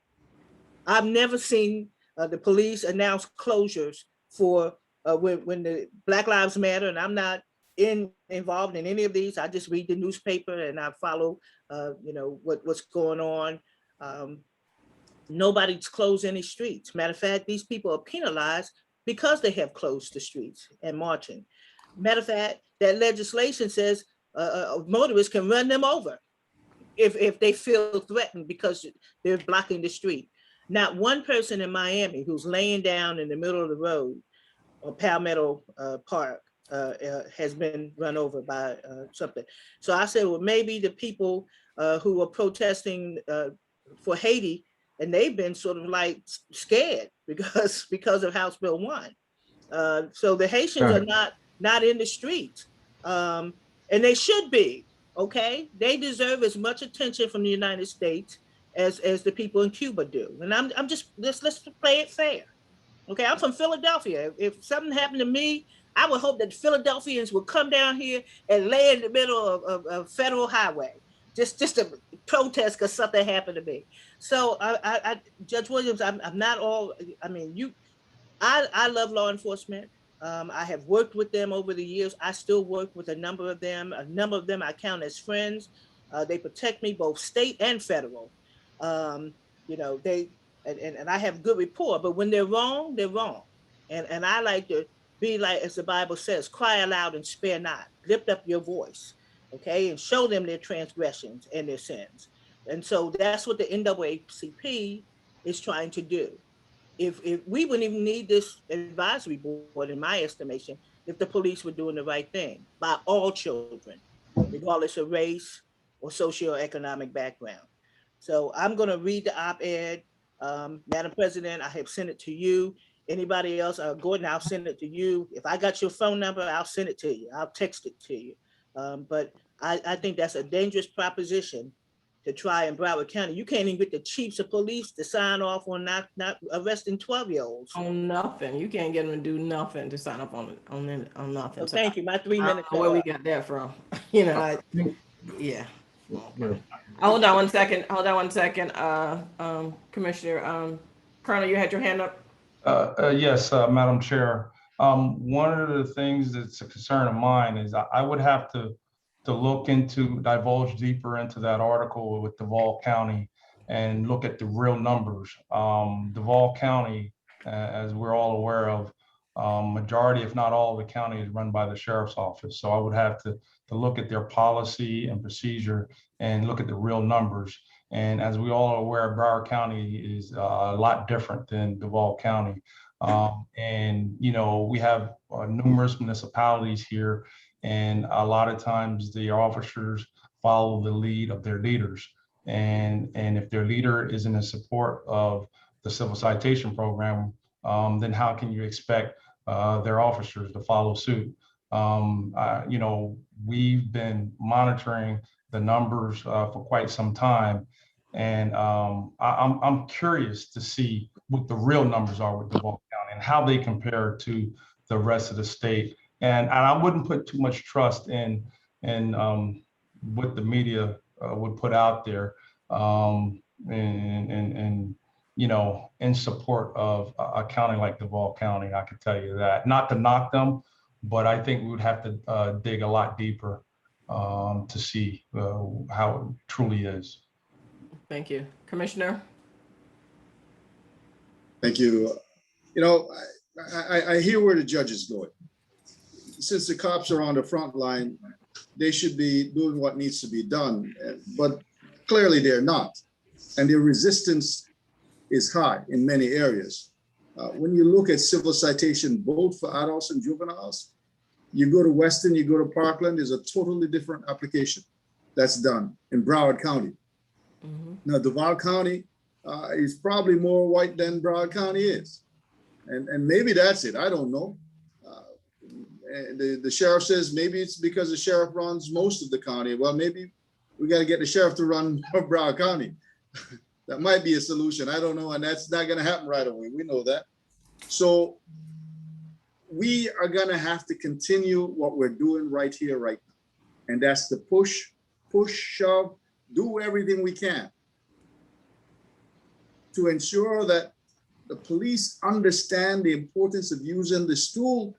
I've never seen the police announce closures for when the Black Lives Matter, and I'm not involved in any of these. I just read the newspaper and I follow, what's going on. Nobody's closed any streets. Matter of fact, these people are penalized because they have closed the streets and marching. Matter of fact, that legislation says motorists can run them over if they feel threatened because they're blocking the street. Not one person in Miami who's laying down in the middle of the road or Palmetto Park has been run over by something. So I said, well, maybe the people who are protesting for Haiti, and they've been sort of like scared because of House Bill 1. So the Haitians are not in the streets, and they should be. Okay, they deserve as much attention from the United States as the people in Cuba do. And I'm just let's play it fair. Okay, I'm from Philadelphia. If something happened to me, I would hope that Philadelphians would come down here and lay in the middle of Federal Highway just to protest because something happened to me. So Judge Williams, I'm not all. I mean, I love law enforcement. I have worked with them over the years. I still work with a number of them. A number of them I count as friends. They protect me both state and federal. They and I have good rapport, but when they're wrong, they're wrong. And I like to be like, as the Bible says, cry aloud and spare not. Lift up your voice, okay, and show them their transgressions and their sins. And so that's what the NAACP is trying to do. If we wouldn't even need this advisory board, in my estimation, if the police were doing the right thing by all children, regardless of race or socioeconomic background. So I'm going to read the op-ed. Madam President, I have sent it to you. Anybody else? Gordon, I'll send it to you. If I got your phone number, I'll send it to you. I'll text it to you. But I think that's a dangerous proposition to try in Broward County. You can't even get the chiefs of police to sign off on not arresting 12-year-olds. On nothing. You can't get them to do nothing to sign up on nothing. So thank you. My 3 minutes. Where we got that from? Yeah. Hold on one second. Commissioner Colonel, you had your hand up. Yes, Madam Chair. One of the things that's a concern of mine is I would have to divulge deeper into that article with Duval County and look at the real numbers. Duval County, as we're all aware of, majority, if not all, of the county is run by the sheriff's office. So I would have to look at their policy and procedure and look at the real numbers. And as we all are aware, Broward County is a lot different than Duval County. And, we have numerous municipalities here, and a lot of times the officers follow the lead of their leaders. And if their leader isn't in support of the civil citation program, then how can you expect their officers to follow suit? We've been monitoring the numbers for quite some time. And I'm curious to see what the real numbers are with Duval County and how they compare to the rest of the state. And I wouldn't put too much trust in what the media would put out there, in support of a county like Duval County. I can tell you that. Not to knock them, but I think we would have to dig a lot deeper to see how it truly is. Thank you, Commissioner. Thank you. I hear where the judge is going. Since the cops are on the front line, they should be doing what needs to be done, but clearly they're not. And their resistance is high in many areas. When you look at civil citation, both for adults and juveniles, you go to Weston, you go to Parkland, there's a totally different application that's done in Broward County. Mm-hmm. Now, Duval County is probably more white than Broward County is. And maybe that's it, I don't know. The sheriff says maybe it's because the sheriff runs most of the county. Well, maybe we got to get the sheriff to run Broward County. That might be a solution. I don't know. And that's not going to happen right away. We know that. So we are going to have to continue what we're doing right here, right now. And that's the push, shove, do everything we can to ensure that the police understand the importance of using this tool.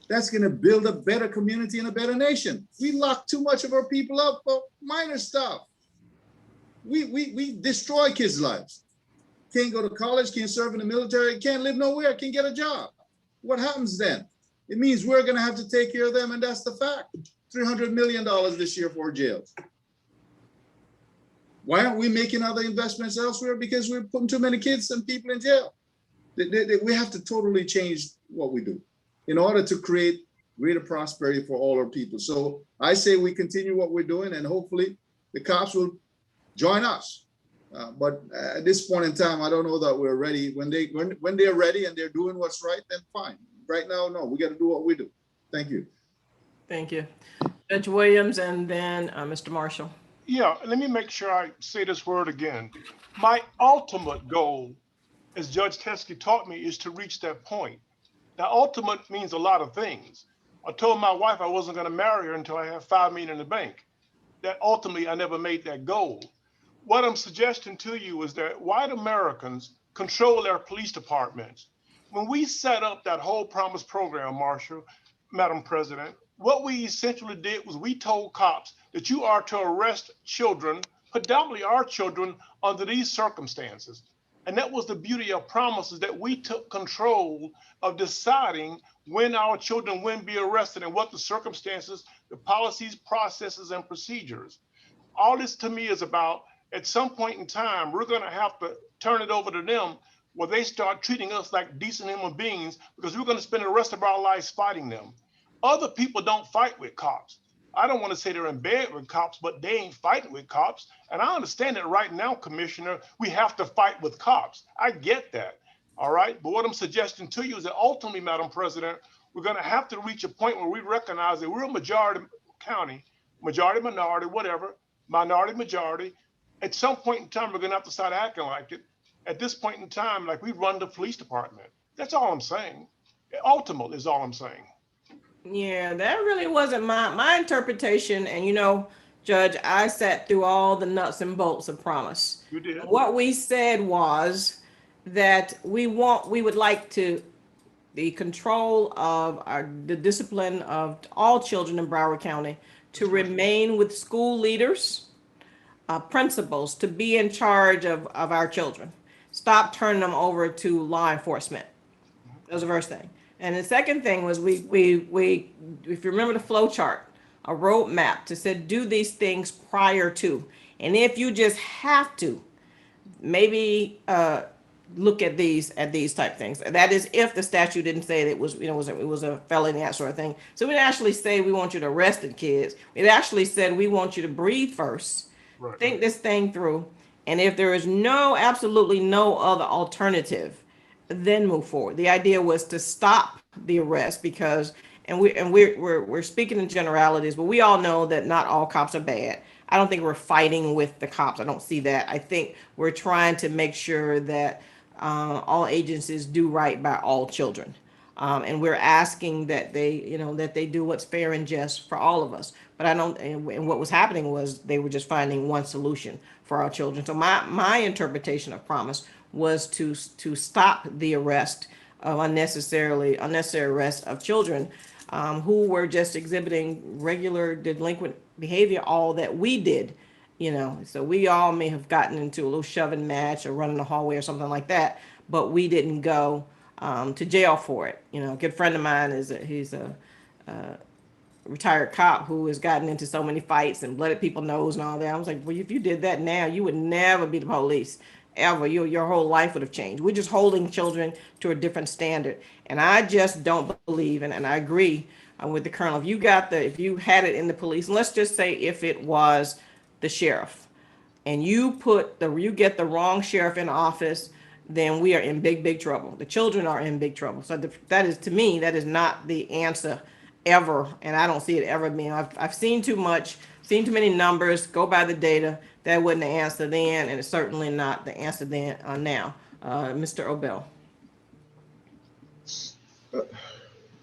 That's going to build a better community and a better nation. We lock too much of our people up for minor stuff. We destroy kids' lives. Can't go to college, can't serve in the military, can't live nowhere, can't get a job. What happens then? It means we're going to have to take care of them, and that's the fact. $300 million this year for jails. Why aren't we making other investments elsewhere? Because we're putting too many kids and people in jail. We have to totally change what we do in order to create greater prosperity for all our people. So I say we continue what we're doing, and hopefully the cops will join us. But at this point in time, I don't know that we're ready. When they're ready and they're doing what's right, then fine. Right now, no, we got to do what we do. Thank you. Thank you. Judge Williams and then Mr. Marshall. Yeah, let me make sure I say this word again. My ultimate goal, as Judge Teskey taught me, is to reach that point. Now, ultimate means a lot of things. I told my wife I wasn't going to marry her until I had $5 million in the bank. That ultimately, I never made that goal. What I'm suggesting to you is that white Americans control their police departments. When we set up that whole Promise program, Marshall, Madam President, what we essentially did was we told cops that you are to arrest children, predominantly our children, under these circumstances. And that was the beauty of Promise, is that we took control of deciding when our children would be arrested and what the circumstances, the policies, processes, and procedures. All this to me is about, at some point in time, we're going to have to turn it over to them where they start treating us like decent human beings, because we're going to spend the rest of our lives fighting them. Other people don't fight with cops. I don't want to say they're in bed with cops, but they ain't fighting with cops. And I understand that right now, Commissioner, we have to fight with cops. I get that. All right. But what I'm suggesting to you is that ultimately, Madam President, we're going to have to reach a point where we recognize that we're a majority county, majority, minority, whatever, minority, majority. At some point in time, we're going to have to start acting like it. At this point in time, like we run the police department. That's all I'm saying. Ultimate is all I'm saying. Yeah, that really wasn't my interpretation. And Judge, I sat through all the nuts and bolts of Promise. You did. What we said was that we would like the control of the discipline of all children in Broward County to remain with school leaders, principals, to be in charge of our children. Stop turning them over to law enforcement. That was the first thing. And the second thing was we if you remember the flow chart, a roadmap to say do these things prior to, and if you just have to, maybe look at these type things. That is if the statute didn't say that it was a felony, that sort of thing. So we didn't actually say we want you to arrest the kids. It actually said we want you to breathe first, Right. Think this thing through, and if there is absolutely no other alternative, then move forward. The idea was to stop the arrest because, and we're speaking in generalities, but we all know that not all cops are bad. I don't think we're fighting with the cops. I don't see that. I think we're trying to make sure that all agencies do right by all children. And we're asking that they do what's fair and just for all of us. But and what was happening was they were just finding one solution for our children. So my interpretation of Promise was to stop the arrest of unnecessary arrest of children who were just exhibiting regular delinquent behavior, all that we did. So we all may have gotten into a little shoving match or running the hallway or something like that, but we didn't go to jail for it. A good friend of mine he's a retired cop who has gotten into so many fights and blooded people's nose and all that. I was like, well, if you did that now, you would never be the police ever. Your whole life would have changed. We're just holding children to a different standard, and I just don't believe, and I agree with the colonel. If you had it in the police, and let's just say if it was the sheriff, and you get the wrong sheriff in office, then we are in big trouble. The children are in big trouble. So that is not the answer ever, and I don't see it ever being. I've seen too much, seen too many numbers, go by the data. That wasn't the answer then, and it's certainly not the answer then now. Mr. Obell.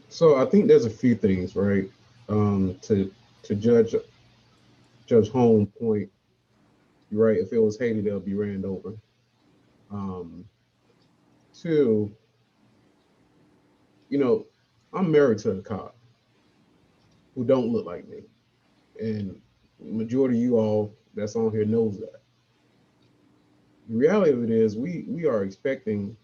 So I think there's a few things, right? To Judge Judge Holmes' point, you're right. If it was Haiti, they'll be ran over. Two, I'm married to a cop who don't look like me, and majority of you all that's on here knows that. The reality of it is, we are expecting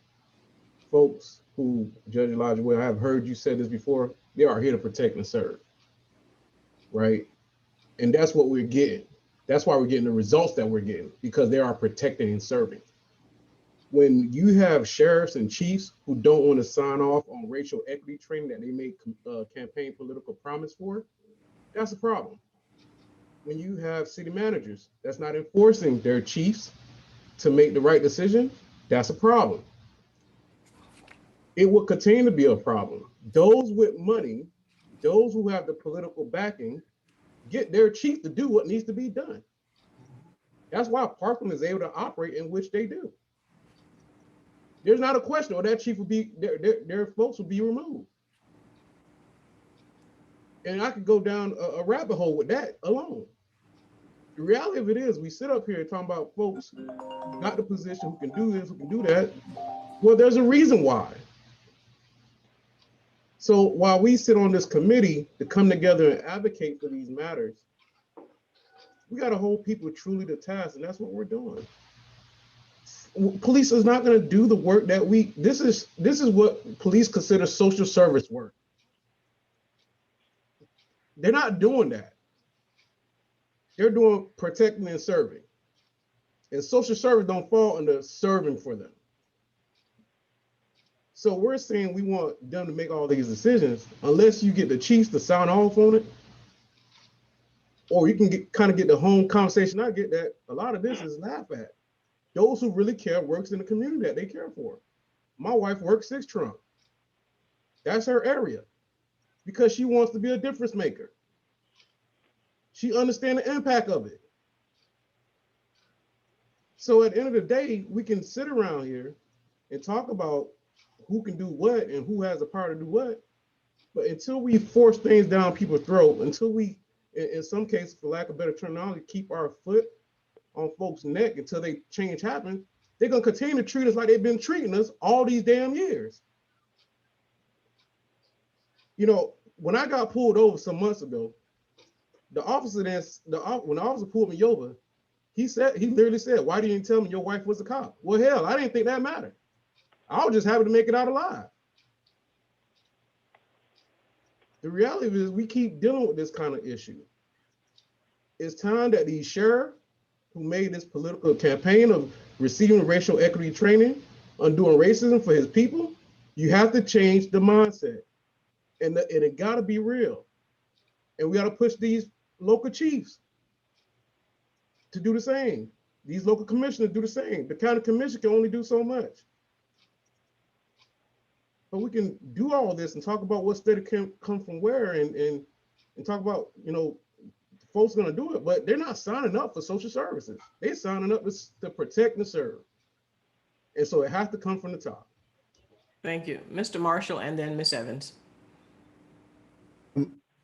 folks who, Judge Elijah Well, I have heard you said this before, they are here to protect and serve, right? And that's what we're getting. That's why we're getting the results that we're getting, because they are protecting and serving. When you have sheriffs and chiefs who don't want to sign off on racial equity training that they make campaign political promise for, that's a problem. When you have city managers that's not enforcing their chiefs to make the right decision, that's a problem. It will continue to be a problem. Those with money, those who have the political backing, get their chief to do what needs to be done. That's why Parkland is able to operate in which they do. There's not a question, or that chief will be, their folks will be removed. And I could go down a rabbit hole with that alone. The reality of it is, we sit up here talking about folks who got the position, who can do this, who can do that. Well, there's a reason why. So while we sit on this committee to come together and advocate for these matters, we got to hold people truly to task, and that's what we're doing. Police is not going to do the work that this is what police consider social service work. They're not doing that. They're doing protecting and serving. And social service don't fall under serving for them. So we're saying we want them to make all these decisions, unless you get the chiefs to sign off on it, or you can kind of get the home conversation. I get that a lot of this is laughed at. Those who really care works in the community that they care for. My wife works 6 Trump. That's her area, because she wants to be a difference maker. She understands the impact of it. So at the end of the day, we can sit around here and talk about who can do what and who has the power to do what. But until we force things down people's throat, until we, in some cases, for lack of better terminology, keep our foot on folks' neck until they change happens, they're gonna continue to treat us like they've been treating us all these damn years. When I got pulled over some months ago, the officer when the officer pulled me over, he literally said, "Why didn't you tell me your wife was a cop?" Well, hell, I didn't think that mattered. I was just happy to make it out alive. The reality is, we keep dealing with this kind of issue. It's time that these sheriffs who made this political campaign of receiving racial equity training, undoing racism for his people, you have to change the mindset. And it gotta be real. And we gotta push these local chiefs to do the same. These local commissioners do the same. The county commission can only do so much. But we can do all this and talk about what state it can come from where, and talk about, folks gonna do it, but they're not signing up for social services. They're signing up to protect and serve. And so it has to come from the top. Thank you. Mr. Marshall and then Ms. Evans.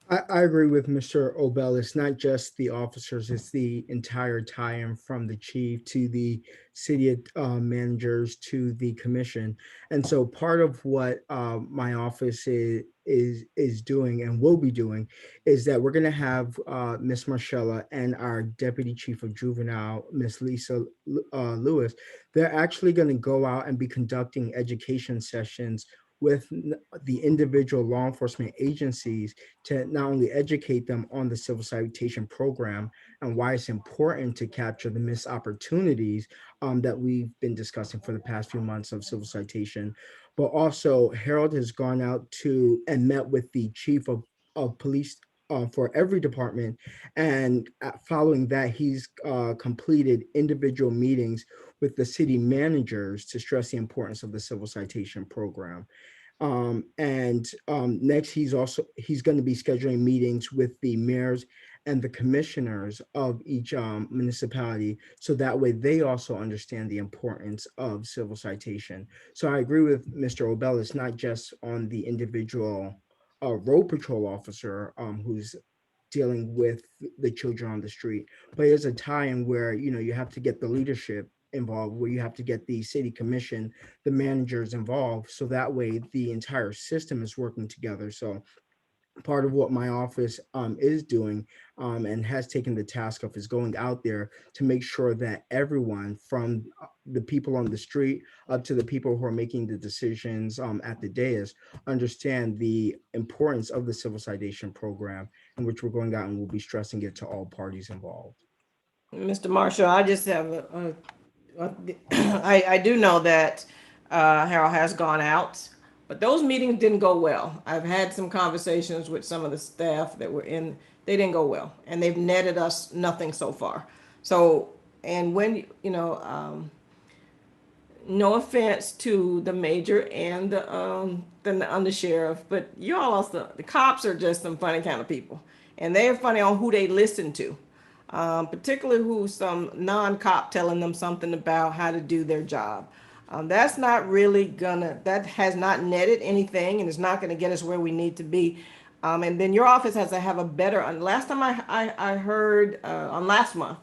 I agree with Mr. Obel. It's not just the officers, it's the entire tie-in from the chief to the city managers to the commission. And so part of what my office is doing and will be doing is that we're going to have Ms. Marcella and our deputy chief of juvenile, Ms. Lisa Lewis. They're actually going to go out and be conducting education sessions with the individual law enforcement agencies to not only educate them on the civil citation program and why it's important to capture the missed opportunities that we've been discussing for the past few months of civil citation, but also Harold has gone out to and met with the chief of police for every department. And following that, he's completed individual meetings with the city managers to stress the importance of the civil citation program. Next, he's going to be scheduling meetings with the mayors and the commissioners of each municipality, so that way they also understand the importance of civil citation. So I agree with Mr. Obel. It's not just on the individual road patrol officer who's dealing with the children on the street. But there's a time where, you have to get the leadership involved, where you have to get the city commission, the managers involved, so that way the entire system is working together. So part of what my office is doing and has taken the task of is going out there to make sure that everyone from the people on the street up to the people who are making the decisions at the dais understand the importance of the civil citation program, in which we're going out and we'll be stressing it to all parties involved. Mr. Marshall, I just have I do know that Harold has gone out, but those meetings didn't go well. I've had some conversations with some of the staff that were in, they didn't go well, and they've netted us nothing so far. So, and when, no offense to the major and the undersheriff, but y'all also, the cops are just some funny kind of people, and they're funny on who they listen to. Particularly who some non-cop telling them something about how to do their job. That's not really that has not netted anything, and it's not gonna get us where we need to be. And then your office has to have a better, last time I heard, on last month,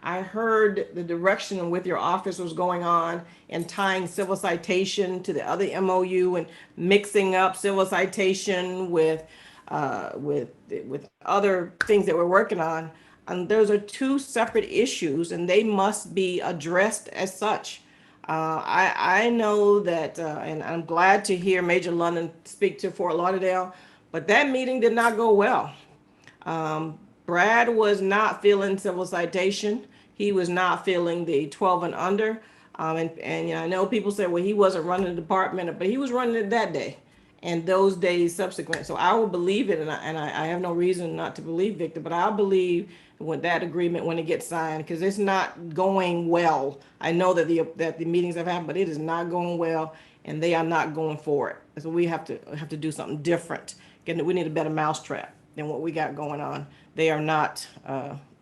I heard the direction with your office was going on and tying civil citation to the other MOU and mixing up civil citation with other things that we're working on. And those are two separate issues, and they must be addressed as such. I know that, and I'm glad to hear Major London speak to Fort Lauderdale, but that meeting did not go well. Brad was not feeling civil citation. He was not feeling the 12 and under. And I know people say, well, he wasn't running the department, but he was running it that day and those days subsequent. So I will believe it, and I have no reason not to believe Victor, but I believe with that agreement when it gets signed, because it's not going well. I know that the meetings have happened, but it is not going well, and they are not going for it. So we have to do something different. We need a better mousetrap than what we got going on. They are not.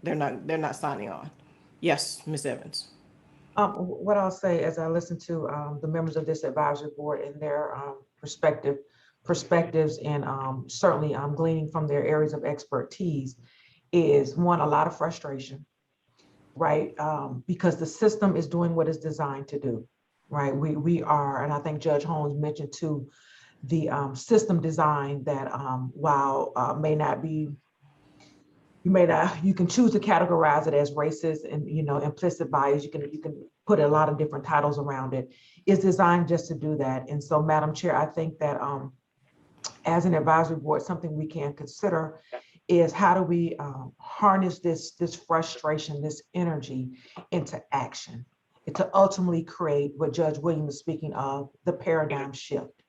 They're not signing on. Yes, Ms. Evans. What I'll say as I listen to the members of this advisory board and their perspectives, and certainly I'm gleaning from their areas of expertise, is one, a lot of frustration, right? Because the system is doing what it's designed to do, right? We are, and I think Judge Holmes mentioned too, the system design that while may not be, you can choose to categorize it as racist and implicit bias. You can put a lot of different titles around it. It's designed just to do that. And so, Madam Chair, I think that as an advisory board, something we can consider is how do we harness this frustration, this energy into action, and to ultimately create what Judge Williams is speaking of, the paradigm shift,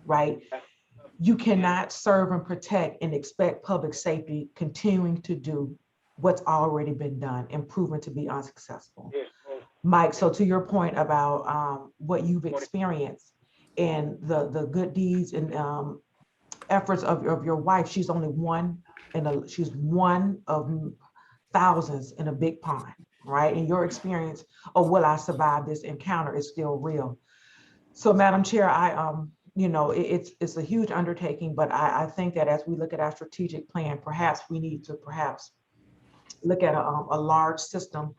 right? You cannot serve and protect and expect public safety continuing to do what's already been done and proven to be unsuccessful. Mike, so to your point about what you've experienced and the good deeds and efforts of your wife, she's only one, and she's one of thousands in a big pond, right? And your experience of will I survive this encounter is still real. So, Madam Chair, it's a huge undertaking, but I think that as we look at our strategic plan, perhaps we need to look at a large system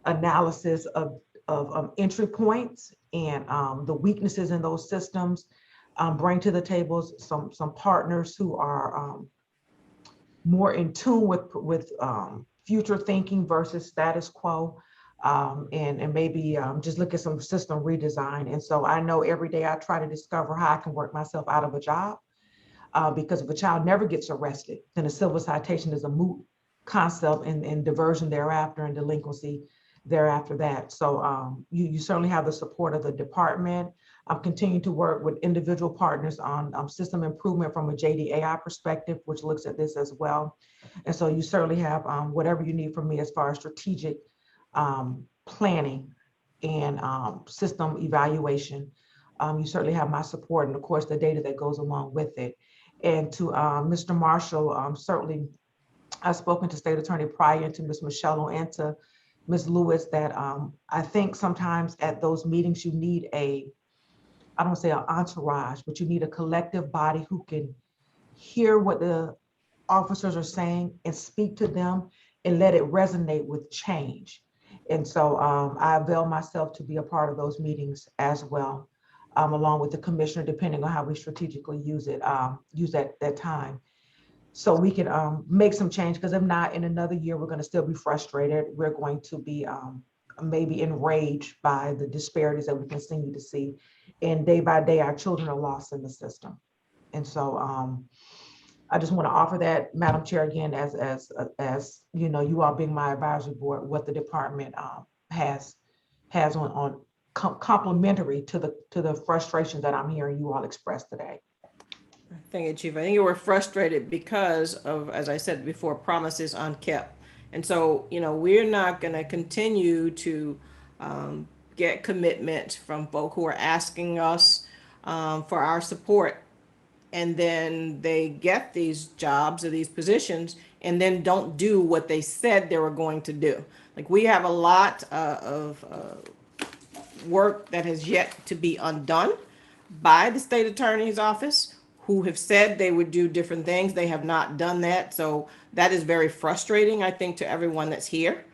analysis of entry points and the weaknesses in those systems, bring to the table some partners who are more in tune with future thinking versus status quo. And maybe just look at some system redesign. And so I know every day I try to discover how I can work myself out of a job, because if a child never gets arrested, then a civil citation is a moot concept, and diversion thereafter and delinquency thereafter that. So you certainly have the support of the department. I'm continuing to work with individual partners on system improvement from a JDAI perspective, which looks at this as well. And so you certainly have whatever you need from me as far as strategic planning and system evaluation. You certainly have my support, and of course the data that goes along with it. And to Mr. Marshall, certainly I've spoken to State Attorney Pryor and to Ms. Michelle and to Ms. Lewis that I think sometimes at those meetings you need I don't say an entourage, but you need a collective body who can hear what the officers are saying and speak to them and let it resonate with change. And so I avail myself to be a part of those meetings as well, along with the commissioner, depending on how we strategically use it, use that time. So we can make some change, because if not, in another year, we're going to still be frustrated. We're going to be maybe enraged by the disparities that we continue to see. And day by day, our children are lost in the system. And so I just want to offer that, Madam Chair, again, as you know, you all being my advisory board, what the department has on complementary to the frustrations that I'm hearing you all express today. Thank you, Chief. I think you were frustrated because of, as I said before, promises unkept. And so, we're not going to continue to get commitment from folk who are asking us for our support. And then they get these jobs or these positions and then don't do what they said they were going to do. Like, we have a lot of work that has yet to be undone by the state attorney's office, who have said they would do different things. They have not done that. So that is very frustrating, I think, to everyone that's here.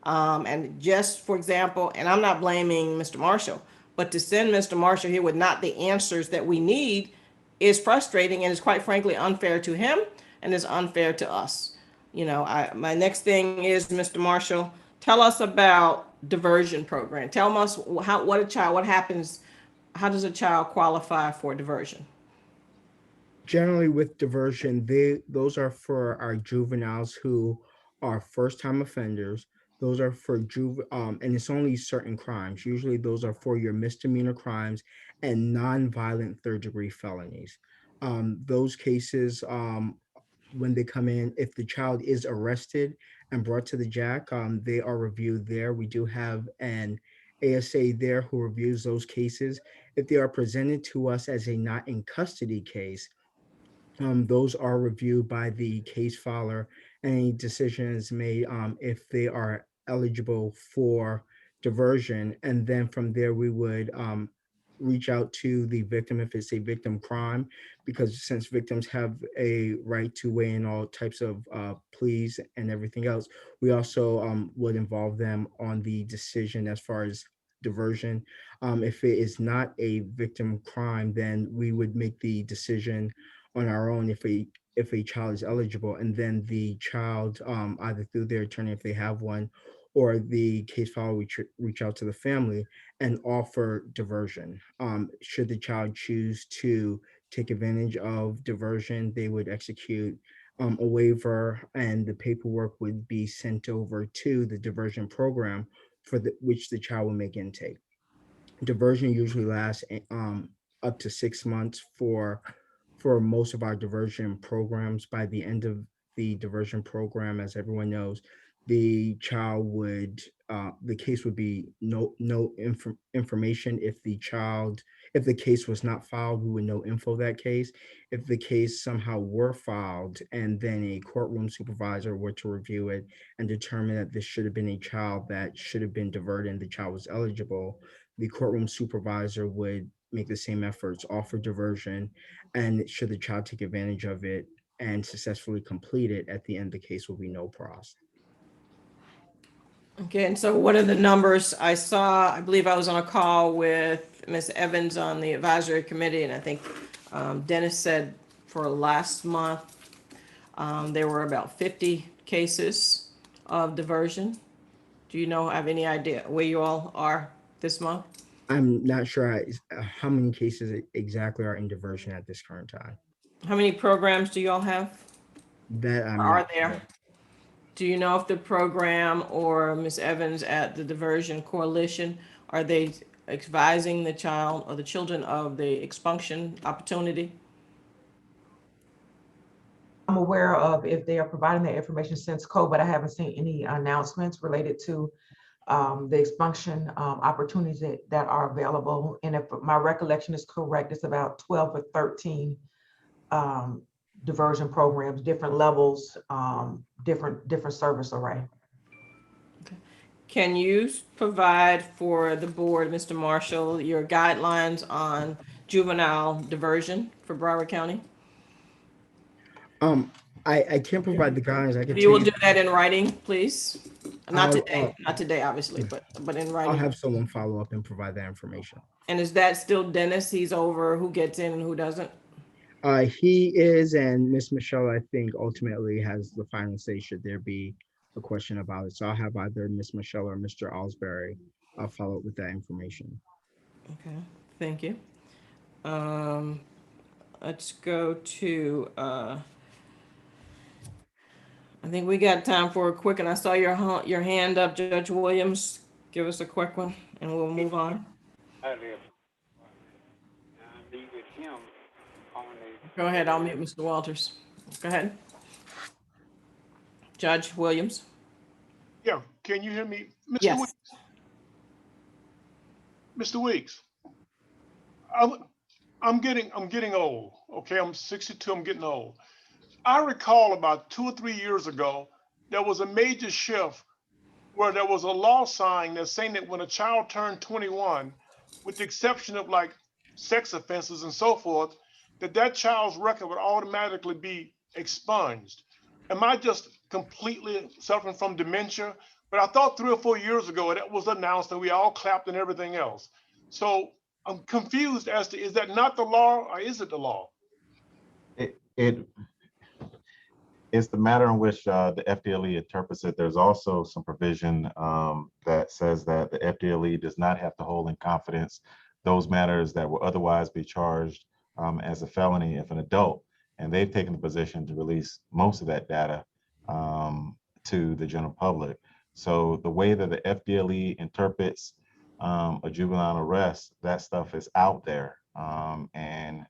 And just for example, and I'm not blaming Mr. Marshall, but to send Mr. Marshall here with not the answers that we need is frustrating, and is quite frankly unfair to him and is unfair to us. My next thing is, Mr. Marshall, tell us about diversion program. Tell us what happens, how does a child qualify for diversion? Generally with diversion, those are for our juveniles who are first-time offenders. Those are for and it's only certain crimes. Usually those are for your misdemeanor crimes and non-violent third-degree felonies. Those cases, when they come in, if the child is arrested and brought to the JAC, they are reviewed there. We do have an ASA there who reviews those cases. If they are presented to us as a not in custody case, those are reviewed by the case filer. Any decisions made if they are eligible for diversion, and then from there we would reach out to the victim if it's a victim crime, because since victims have a right to weigh in all types of pleas and everything else, we also would involve them on the decision as far as diversion. If it is not a victim crime, then we would make the decision on our own if a child is eligible, and then the child, either through their attorney if they have one, or the case file, we reach out to the family and offer diversion. Should the child choose to take advantage of diversion, they would execute a waiver, and the paperwork would be sent over to the diversion program for which the child will make intake. Diversion usually lasts up to 6 months for most of our diversion programs. By the end of the diversion program, as everyone knows, the child would the case would be no information. If the case was not filed, we would no info that case. If the case somehow were filed and then a courtroom supervisor were to review it and determine that this should have been a child that should have been diverted and the child was eligible, the courtroom supervisor would make the same efforts, offer diversion, and should the child take advantage of it and successfully complete it, at the end, the case will be no pros. Okay, and so what are the numbers? I believe I was on a call with Ms. Evans on the advisory committee, and I think Dennis said for last month, there were about 50 cases of diversion. Do you have any idea where you all are this month? I'm not sure how many cases exactly are in diversion at this current time. How many programs do you all have? That Are there? Do you know if the program or Ms. Evans at the Diversion Coalition, are they advising the child or the children of the expunction opportunity? I'm aware of if they are providing that information since COVID. I haven't seen any announcements related to the expunction opportunities that are available. And if my recollection is correct, it's about 12 or 13 diversion programs, different levels, different service array. Can you provide for the board, Mr. Marshall, your guidelines on juvenile diversion for Broward County? I can't provide the guidance. I can You tell will you. do that in writing, please? Not I'll, today, obviously, but in I'll writing. have someone follow up and provide that information. And is that still Dennis? He's over who gets in and who doesn't? He is, and Miss Michelle, I think, ultimately has the final say should there be a question about it. So I'll have either Miss Michelle or Mr. Alsbury follow up with that information. Okay, thank you. Let's go to, I think we got time for a quick, and I saw your hand up, Judge Williams. Give us a quick one and we'll move on. Go ahead, I'll mute Mr. Walters. Go ahead. Judge Williams. Yeah, can you hear me? Mr. Yes. Weeks? Mr. Weeks, I'm getting old. Okay, I'm 62, I'm getting old. I recall about 2 or 3 years ago, there was a major shift where there was a law sign that's saying that when a child turned 21, with the exception of like sex offenses and so forth, that child's record would automatically be expunged. Am I just completely suffering from dementia? But I thought 3 or 4 years ago that was announced and we all clapped and everything else. So I'm confused as to, is that not the law or is it the law? It's the matter in which the FDLE interprets it. There's also some provision that says that the FDLE does not have to hold in confidence those matters that will otherwise be charged as a felony if an adult, and they've taken the position to release most of that data to the general public. So the way that the FDLE interprets a juvenile arrest, that stuff is out there, and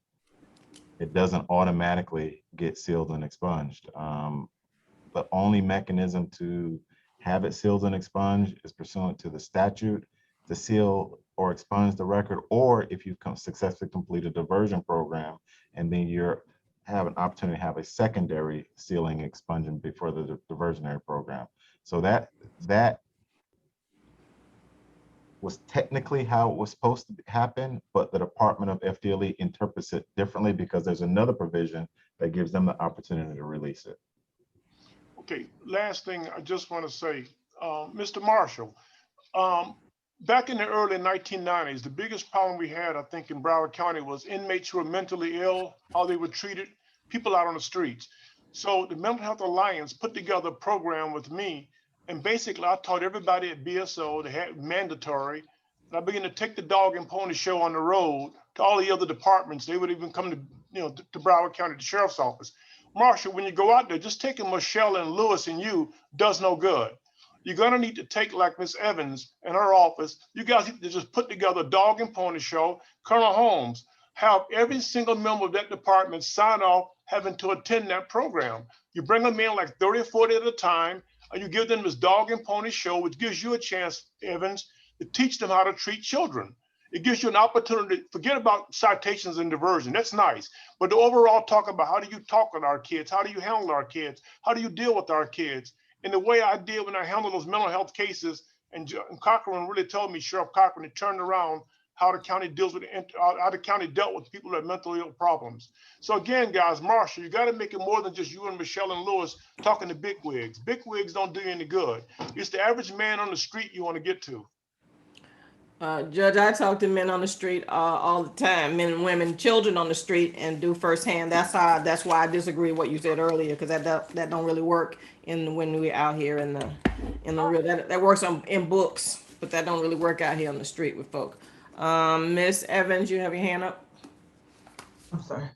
it doesn't automatically get sealed and expunged. The only mechanism to have it sealed and expunged is pursuant to the statute to seal or expunge the record, or if you successfully complete a diversion program, and then you have an opportunity to have a secondary sealing expunging before the diversionary program. So that was technically how it was supposed to happen, but the Department of FDLE interprets it differently because there's another provision that gives them the opportunity to release it. Okay, last thing I just want to say, Mr. Marshall, back in the early 1990s, the biggest problem we had, I think, in Broward County was inmates who were mentally ill, how they were treated, people out on the streets. So the Mental Health Alliance put together a program with me, and basically I taught everybody at BSO, they had mandatory, and I began to take the dog and pony show on the road to all the other departments. They would even come to, to Broward County, the sheriff's office. Marshall, when you go out there, just taking Michelle and Lewis and you does no good. You're gonna need to take like Miss Evans and her office. You guys need to just put together a dog and pony show. Colonel Holmes, have every single member of that department sign off having to attend that program. You bring them in like 30 or 40 at a time, and you give them this dog and pony show, which gives you a chance, Evans, to teach them how to treat children. It gives you an opportunity, forget about citations and diversion, that's nice. But the overall talk about how do you talk with our kids? How do you handle our kids? How do you deal with our kids? And the way I did when I handled those mental health cases, and Cochran really told me, Sheriff Cochran, it turned around how the county deals with, how the county dealt with people that have mental ill problems. So again, guys, Marshall, you gotta make it more than just you and Michelle and Lewis talking to bigwigs. Bigwigs don't do you any good. It's the average man on the street you wanna get to. Judge, I talk to men on the street all the time, men and women, children on the street, and do firsthand. That's why I disagree with what you said earlier, because that don't really work when we're out here in the real. That works in books, but that don't really work out here on the street with folk. Miss Evans, you have your hand up. I'm sorry.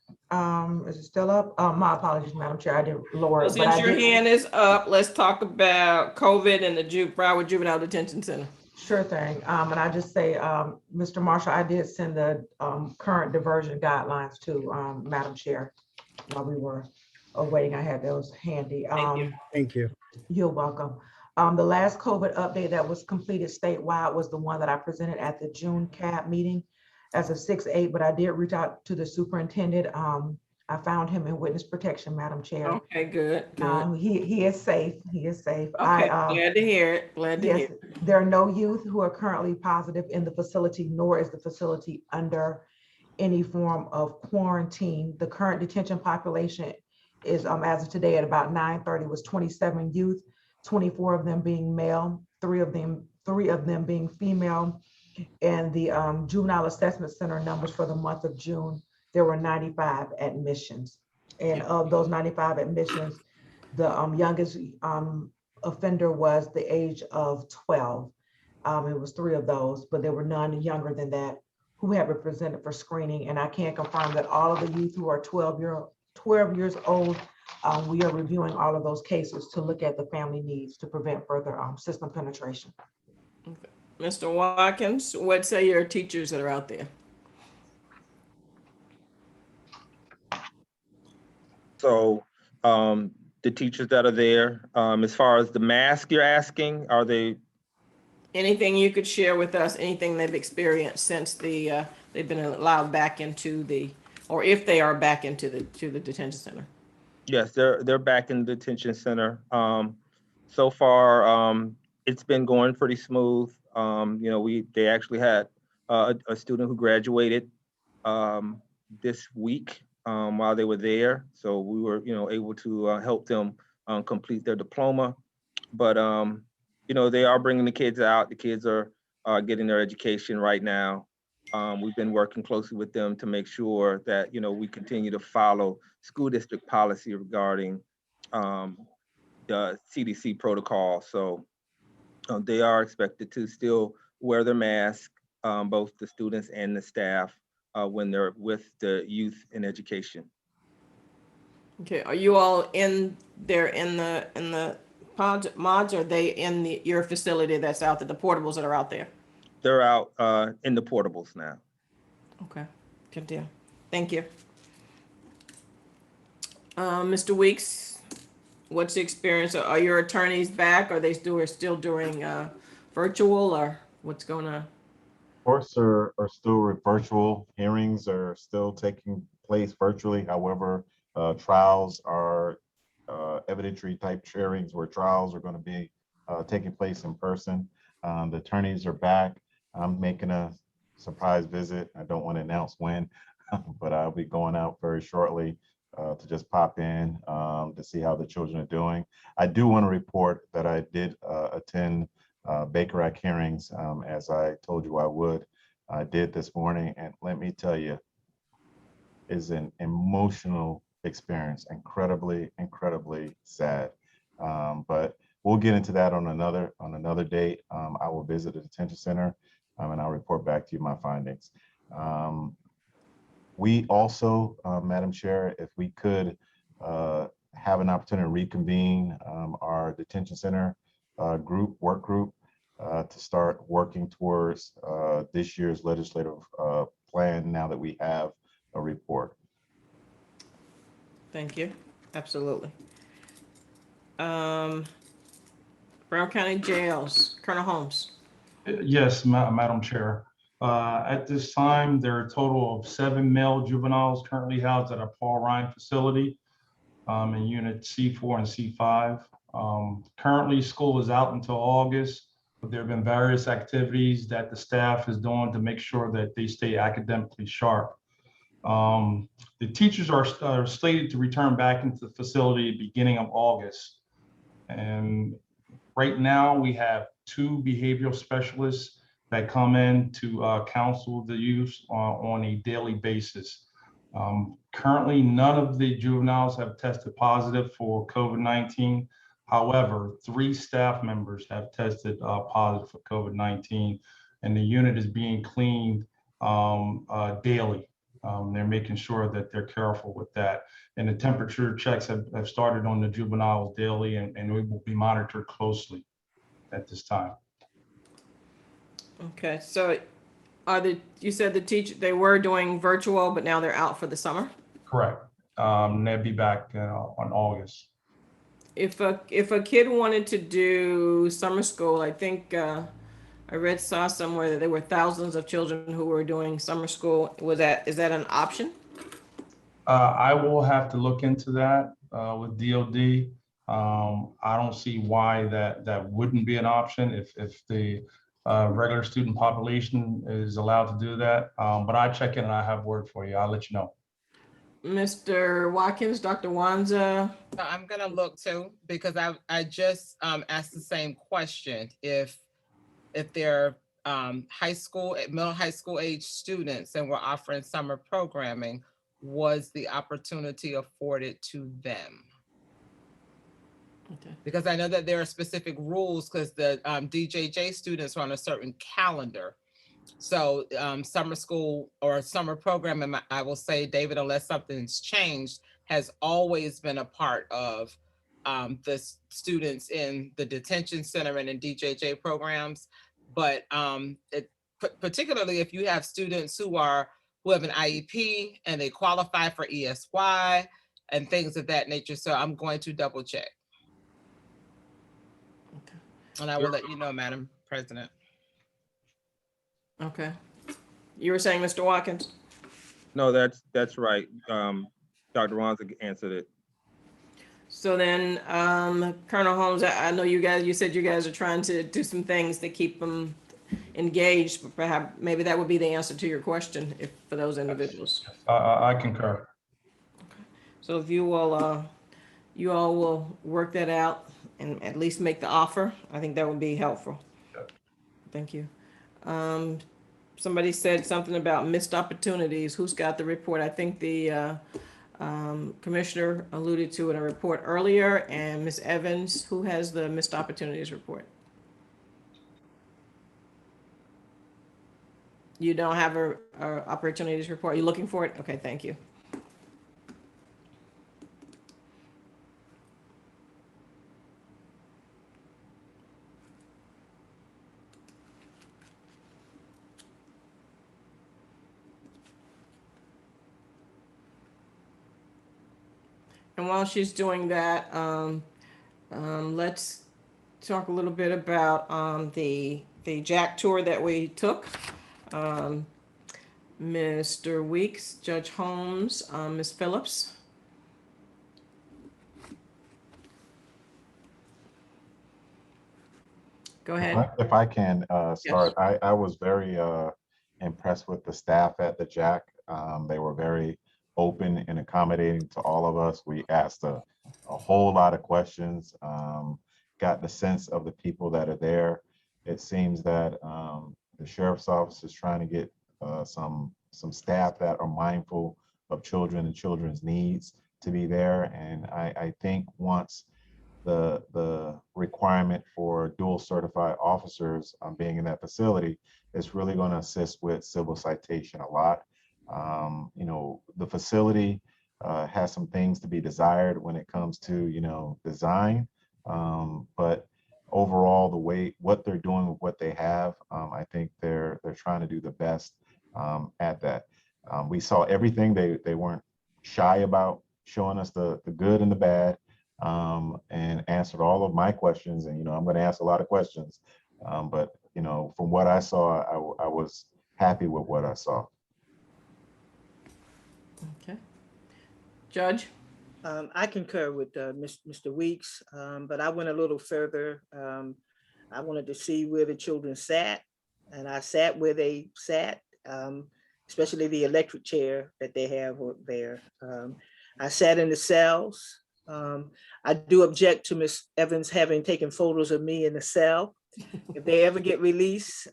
Is it still up? My apologies, Madam Chair. I didn't lower it. Well, since your hand is up, let's talk about COVID and the Broward Juvenile Detention Center. Sure thing. And I just say, Mr. Marshall, I did send the current diversion guidelines to Madam Chair while we were waiting. I had those handy. Thank you. You're welcome. The last COVID update that was completed statewide was the one that I presented at the June CAB meeting as of 6/8, but I did reach out to the superintendent. I found him in witness protection, Madam Chair. Okay, good. He is safe. He is safe. Okay, glad to hear it. Glad to hear it. There are no youth who are currently positive in the facility, nor is the facility under any form of quarantine. The current detention population is, as of today at about 9:30, was 27 youth, 24 of them being male, three of them being female. And the Juvenile Assessment Center numbers for the month of June, there were 95 admissions. And of those 95 admissions, the youngest offender was the age of 12. It was 3 of those, but there were none younger than that who had been presented for screening. And I can confirm that all of the youth who are 12 years old, we are reviewing all of those cases to look at the family needs to prevent further system penetration. Okay. Mr. Watkins, what say your teachers that are out there? So the teachers that are there, as far as the mask you're asking, are they? Anything you could share with us, anything they've experienced since they've been allowed back into or if they are back into the detention center? Yes, they're back in the detention center. So far, it's been going pretty smooth. They actually had a student who graduated this week while they were there. So we were, able to help them complete their diploma. But they are bringing the kids out. The kids are getting their education right now. We've been working closely with them to make sure that, we continue to follow school district policy regarding the CDC protocol. So they are expected to still wear their mask, both the students and the staff, when they're with the youth in education. Okay, are you all in the mods, or are they in your facility that's out there, the portables that are out there? They're out in the portables now. Okay, good deal. Thank you. Mr. Weeks, what's the experience? Are your attorneys back? Are they still doing virtual, or what's going on? Courts are still virtual. Hearings are still taking place virtually. However, trials are evidentiary type hearings where trials are going to be taking place in person. The attorneys are back. I'm making a surprise visit. I don't want to announce when, but I'll be going out very shortly to just pop in to see how the children are doing. I do want to report that I did attend Baker Act hearings, as I told you I would. I did this morning, and let me tell you, is an emotional experience, incredibly sad. But we'll get into that on another date. I will visit the detention center, and I'll report back to you my findings. We also, Madam Chair, if we could have an opportunity to reconvene our detention center work group to start working towards this year's legislative plan now that we have a report. Thank you. Absolutely. Brown County Jails, Colonel Holmes. Yes, Madam Chair. At this time, there are a total of 7 male juveniles currently housed at our Paul Ryan facility in Unit C4 and C5. Currently, school is out until August, but there have been various activities that the staff is doing to make sure that they stay academically sharp. The teachers are slated to return back into the facility beginning of August. And right now, we have 2 behavioral specialists that come in to counsel the youth on a daily basis. Currently, none of the juveniles have tested positive for COVID-19. However, 3 staff members have tested positive for COVID-19, and the unit is being cleaned daily. They're making sure that they're careful with that. And the temperature checks have started on the juveniles daily, and we will be monitored closely at this time. Okay, so you said they were doing virtual, but now they're out for the summer? Correct. They'll be back on August. If a kid wanted to do summer school, I think I saw somewhere that there were thousands of children who were doing summer school. Is that an option? I will have to look into that with DOD. I don't see why that wouldn't be an option if the regular student population is allowed to do that. But I check in and I have word for you. I'll let you know. Mr. Watkins, Dr. Wanza. I'm gonna look too, because I just asked the same question. If they're middle high school age students and we're offering summer programming, was the opportunity afforded to them? Okay. Because I know that there are specific rules, because the DJJ students are on a certain calendar. So summer school or summer programming, I will say, David, unless something's changed, has always been a part of the students in the detention center and in DJJ programs. But particularly if you have students who have an IEP and they qualify for ESY and things of that nature. So I'm going to double check. Okay. And I will let you know, Madam President. Okay. You were saying, Mr. Watkins? No, that's right. Dr. Wanza answered it. So then, Colonel Holmes, I know you said you guys are trying to do some things to keep them engaged, but perhaps maybe that would be the answer to your question for those individuals. I concur. So if you all will work that out and at least make the offer, I think that would be helpful. Thank you. Somebody said something about missed opportunities. Who's got the report? I think the commissioner alluded to in a report earlier, and Ms. Evans, who has the missed opportunities report? You don't have a opportunities report? Are you looking for it? Okay, thank you. And while she's doing that, let's talk a little bit about the JAC tour that we took. Mr. Weeks, Judge Holmes, Ms. Phillips. Go ahead. If I can start, yes. I was very impressed with the staff at the JAC. They were very open and accommodating to all of us. We asked a whole lot of questions, got the sense of the people that are there. It seems that the sheriff's office is trying to get some staff that are mindful of children and children's needs to be there. And I think once the requirement for dual certified officers being in that facility is really going to assist with civil citation a lot. You know, the facility has some things to be desired when it comes to, you know, design, but overall, what they're doing with what they have, I think they're trying to do the best at that. We saw everything. They weren't shy about showing us the good and the bad, and answered all of my questions. And, you know, I'm going to ask a lot of questions, but, you know, from what I saw, I was happy with what I saw. Okay. Judge? I concur with Mr. Weeks, but I went a little further. I wanted to see where the children sat, and I sat where they sat, especially the electric chair that they have there. I sat in the cells. I do object to Ms. Evans having taken photos of me in the cell. If they ever get released,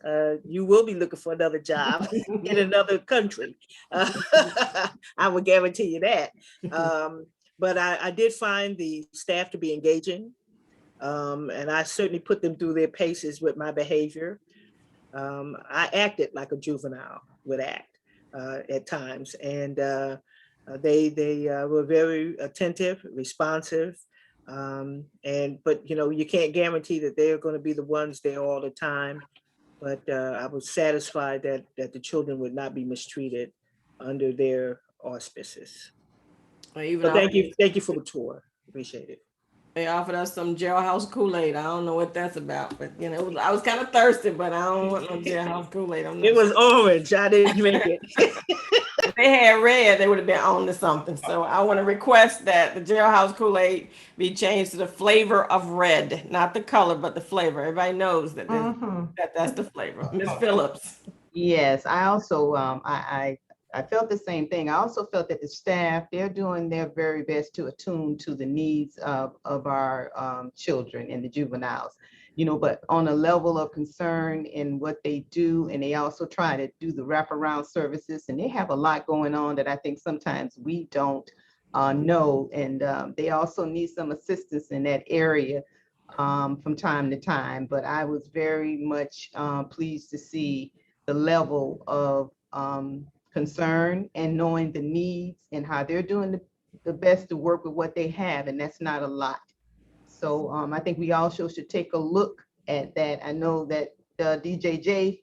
you will be looking for another job in another country. I will guarantee you that. But I did find the staff to be engaging, and I certainly put them through their paces with my behavior. I acted like a juvenile would act at times, and they were very attentive, responsive. But you know, you can't guarantee that they're going to be the ones there all the time. But I was satisfied that the children would not be mistreated under their auspices. So thank you for the tour. Appreciate it. They offered us some jailhouse Kool-Aid. I don't know what that's about, but you know, I was kind of thirsty, but I don't want no jailhouse Kool-Aid. It was orange. I didn't drink it. If they had red, they would have been on to something. So I want to request that the jailhouse Kool-Aid be changed to the flavor of red, not the color, but the flavor. Everybody knows that that's the flavor. Ms. Phillips. Yes, I also I felt the same thing. I also felt that the staff, they're doing their very best to attune to the needs of our children and the juveniles, you know, but on a level of concern in what they do, and they also try to do the wraparound services, and they have a lot going on that I think sometimes we don't know, and they also need some assistance in that area from time to time. But I was very much pleased to see the level of concern and knowing the needs and how they're doing the best to work with what they have, and that's not a lot. So I think we also should take a look at that. I know that DJJ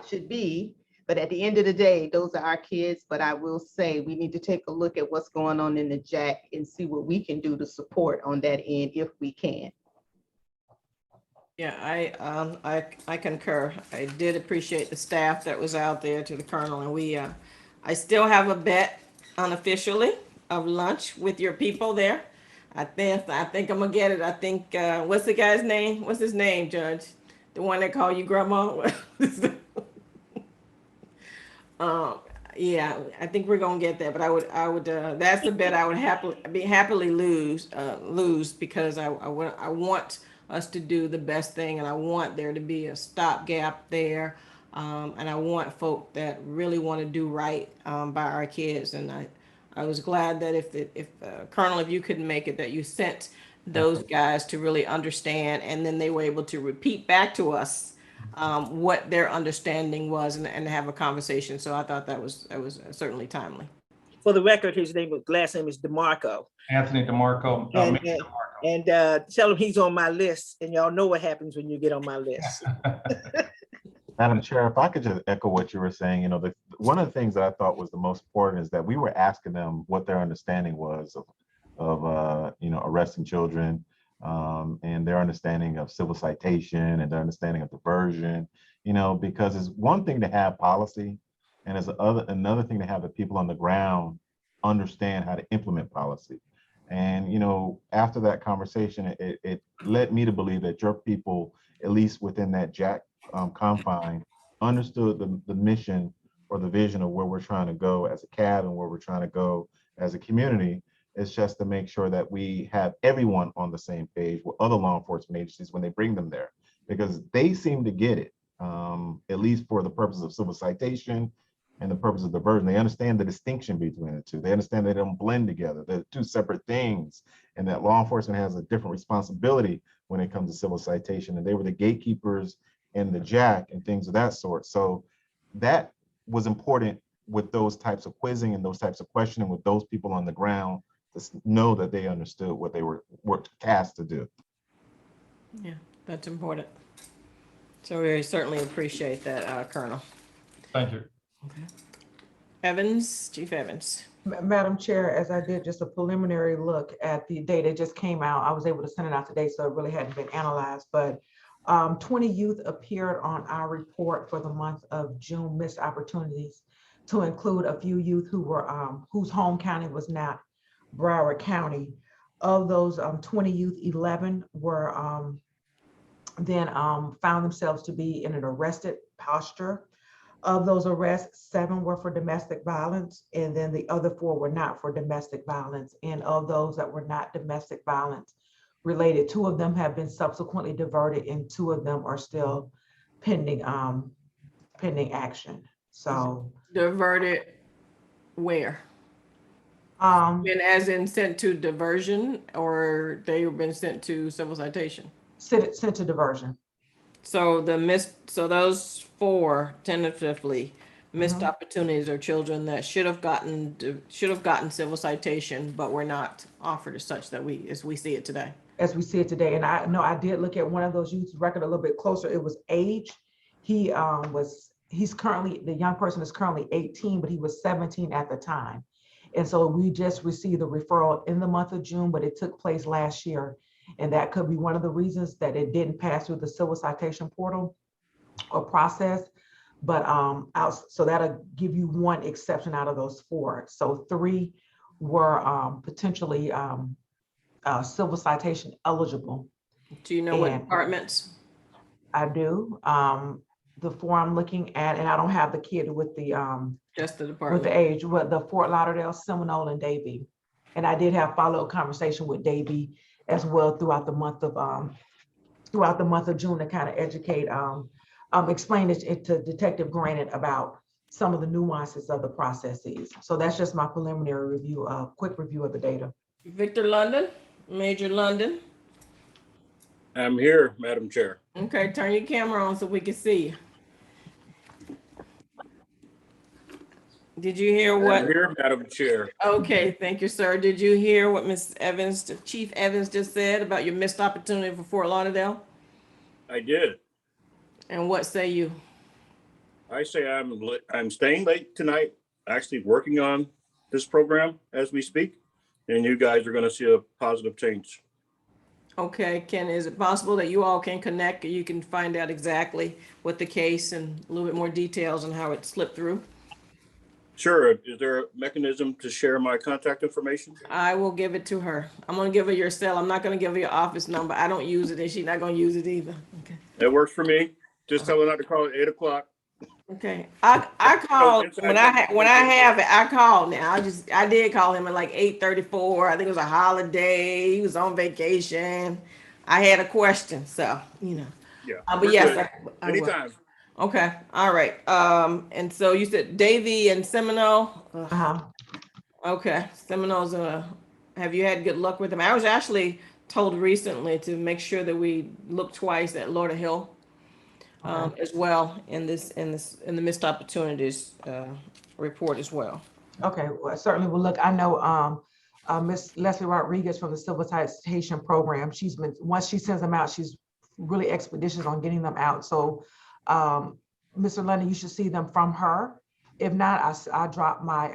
should be, but at the end of the day, those are our kids. But I will say we need to take a look at what's going on in the JAC and see what we can do to support on that end if we can. Yeah, I concur. I did appreciate the staff that was out there, to the Colonel, and I still have a bet unofficially of lunch with your people there. I think I'm gonna get it. I think what's the guy's name? What's his name, Judge? The one that called you grandma? Yeah, I think we're gonna get that, but I would that's the bet I would happily lose because I want us to do the best thing, and I want there to be a stopgap there, and I want folk that really want to do right by our kids. And I was glad that if Colonel, if you couldn't make it, that you sent those guys to really understand, and then they were able to repeat back to us what their understanding was, and have a conversation. So I thought that was certainly timely. For the record, his last name is DeMarco. Anthony DeMarco. And tell him he's on my list, and y'all know what happens when you get on my list. Madam Chair, if I could just echo what you were saying, you know, one of the things that I thought was the most important is that we were asking them what their understanding was of you know, arresting children, and their understanding of civil citation and their understanding of diversion, you know, because it's one thing to have policy, and it's another thing to have the people on the ground understand how to implement policy. And, you know, after that conversation, it led me to believe that your people, at least within that JAC confine, understood the mission or the vision of where we're trying to go as a CAB and where we're trying to go as a community. It's just to make sure that we have everyone on the same page with other law enforcement agencies when they bring them there, because they seem to get it, at least for the purpose of civil citation and the purpose of diversion. They understand the distinction between the two. They understand they don't blend together. They're two separate things, and that law enforcement has a different responsibility when it comes to civil citation. And they were the gatekeepers in the JAC and things of that sort. So that was important with those types of quizzing and those types of questioning with those people on the ground, to know that they understood what they were tasked to do. Yeah, that's important. So we certainly appreciate that, Colonel. Thank you. Okay. Evans, Chief Evans. Madam Chair, as I did just a preliminary look at the data that just came out, I was able to send it out today, so it really hadn't been analyzed, but 20 youth appeared on our report for the month of June, missed opportunities, to include a few youth who were whose home county was not Broward County. Of those 20 youth, 11 were then found themselves to be in an arrested posture. Of those arrests, 7 were for domestic violence, and then the other 4 were not for domestic violence. And of those that were not domestic violence related, 2 of them have been subsequently diverted, and 2 of them are still pending pending action. So diverted where? Been as in sent to diversion, or they've been sent to civil citation? Sent to diversion. So those 4 tentatively missed opportunities are children that should have gotten civil citation, but were not offered as such, as we see it today. As we see it today. And I know I did look at one of those youth's record a little bit closer. It was age. He's currently, the young person is currently 18, but he was 17 at the time. And so we just received the referral in the month of June, but it took place last year. And that could be one of the reasons that it didn't pass through the civil citation portal or process. But so that'll give you 1 exception out of those 4. So 3 were potentially civil citation eligible. Do you know what departments? I do. the form I'm looking at, and I don't have the kid with the Just the with department. the age, with the Fort Lauderdale, Seminole, and Davie. And I did have follow-up conversation with Davie as well throughout the month of June to kind of educate, explain it to Detective Granite about some of the nuances of the processes. So that's just my preliminary review, quick review of the data. Victor London, Major London. I'm here, Madam Chair. Okay, turn your camera on so we can see you. Did you hear I'm what? here, Madam Chair. Okay, thank you, sir. Did you hear what Ms. Evans, Chief Evans just said about your missed opportunity for Fort Lauderdale? I did. And what say you? I say I'm staying late tonight, actually working on this program as we speak, and you guys are going to see a positive change. Okay, is it possible that you all can connect, you can find out exactly what the case and a little bit more details on how it slipped through? Sure. Is there a mechanism to share my contact information? I will give it to her. I'm gonna give her your cell. I'm not gonna give her your office number. I don't use it, and she's not gonna use it either. Okay. That works for me. Just tell her not to call at 8 o'clock. Okay. I called when I have it. I called now. I did call him at like 8:34. I think it was a holiday. He was on vacation. I had a question, so Yeah. but yes, I will. Anytime. Okay. All right. And so you said Davie and Seminole. Okay. Seminole's have you had good luck with them? I was actually told recently to make sure that we look twice at Lord of Hill as well in the missed opportunities report as well. Okay, well, certainly will look. I know Miss Leslie Rodriguez from the Civil Citation Program, once she sends them out, she's really expeditious on getting them out. So Mr. London, you should see them from her. If not, I drop my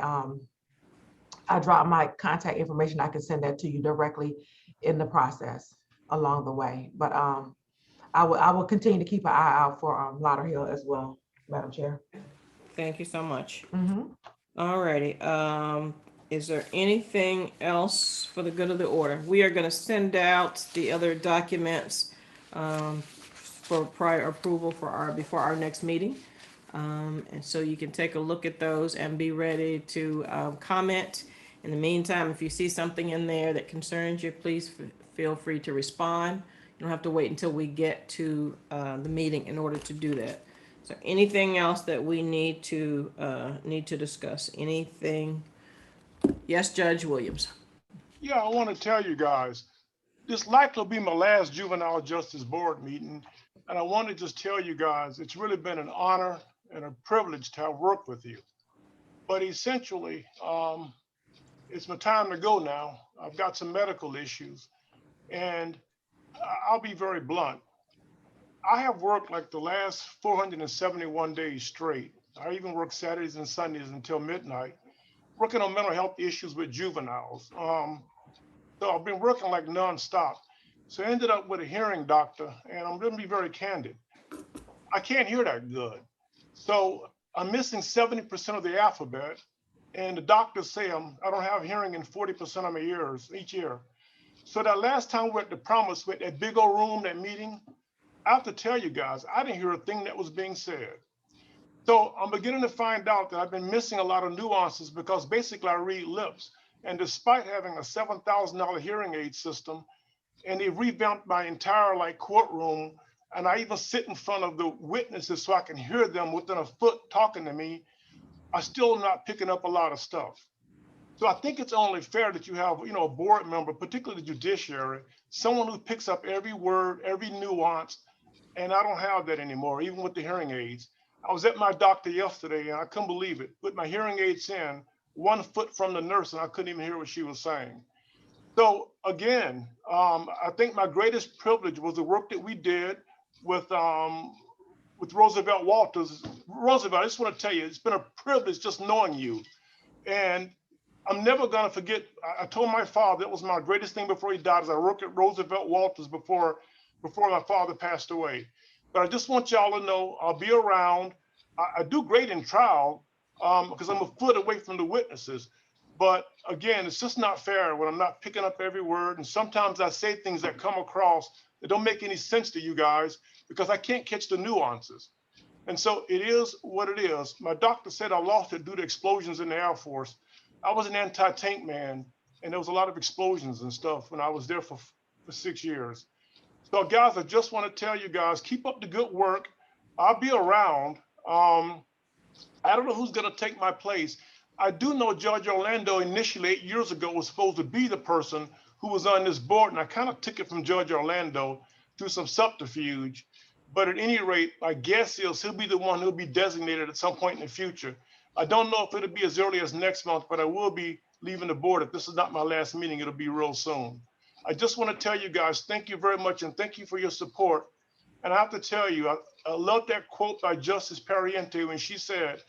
contact information. I can send that to you directly in the process along the way. But I will continue to keep an eye out for Lauderhill as well, Madam Chair. Thank you so much. All righty. Is there anything else for the good of the order? We are going to send out the other documents for prior approval before our next meeting. And so you can take a look at those and be ready to comment. In the meantime, if you see something in there that concerns you, please feel free to respond. You don't have to wait until we get to the meeting in order to do that. So anything else that we need to discuss? Anything? Yes, Judge Williams. Yeah, I want to tell you guys, this likely will be my last Juvenile Justice Board meeting. And I want to just tell you guys, it's really been an honor and a privilege to have worked with you. But essentially, it's my time to go now. I've got some medical issues. And I'll be very blunt. I have worked like the last 471 days straight. I even work Saturdays and Sundays until midnight, working on mental health issues with juveniles. So I've been working like nonstop. So I ended up with a hearing doctor, and I'm going to be very candid. I can't hear that good. So I'm missing 70% of the alphabet, and the doctors say I don't have hearing in 40% of my ears each ear. So that last time we were at the Promise with that big old room, that meeting, I have to tell you guys, I didn't hear a thing that was being said. So I'm beginning to find out that I've been missing a lot of nuances because basically I read lips. And despite having a $7,000 hearing aid system, and they revamped my entire courtroom, and I even sit in front of the witnesses so I can hear them within a foot talking to me, I still not picking up a lot of stuff. So I think it's only fair that you have, a board member, particularly the judiciary, someone who picks up every word, every nuance, and I don't have that anymore, even with the hearing aids. I was at my doctor yesterday, and I couldn't believe it. Put my hearing aids in, 1 foot from the nurse, and I couldn't even hear what she was saying. So again, I think my greatest privilege was the work that we did with Roosevelt Walters. Roosevelt, I just want to tell you, it's been a privilege just knowing you. And I'm never going to forget, I told my father it was my greatest thing before he died, is I worked at Roosevelt Walters before my father passed away. But I just want y'all to know I'll be around. I do great in trial because I'm a foot away from the witnesses. But again, it's just not fair when I'm not picking up every word. And sometimes I say things that come across that don't make any sense to you guys because I can't catch the nuances. And so it is what it is. My doctor said I lost it due to explosions in the Air Force. I was an anti-tank man, and there was a lot of explosions and stuff when I was there for 6 years. So guys, I just want to tell you guys, keep up the good work. I'll be around. I don't know who's going to take my place. I do know Judge Orlando initially 8 years ago was supposed to be the person who was on this board, and I kind of took it from Judge Orlando through some subterfuge. But at any rate, my guess is he'll be the one who'll be designated at some point in the future. I don't know if it'll be as early as next month, but I will be leaving the board. If this is not my last meeting, it'll be real soon. I just want to tell you guys, thank you very much, and thank you for your support. And I have to tell you, I love that quote by Justice Pariente when she said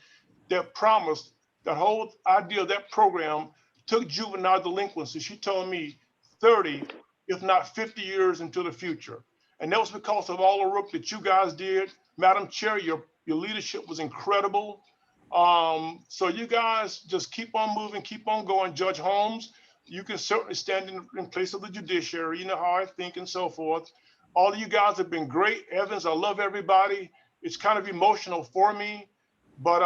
that promised, the whole idea of that program took juvenile delinquency. She told me 30, if not 50 years into the future. And that was because of all the work that you guys did. Madam Chair, your leadership was incredible. So you guys just keep on moving, keep on going. Judge Holmes, you can certainly stand in place of the judiciary. You know how I think and so forth. All of you guys have been great. Evans, I love everybody. It's kind of emotional for me, but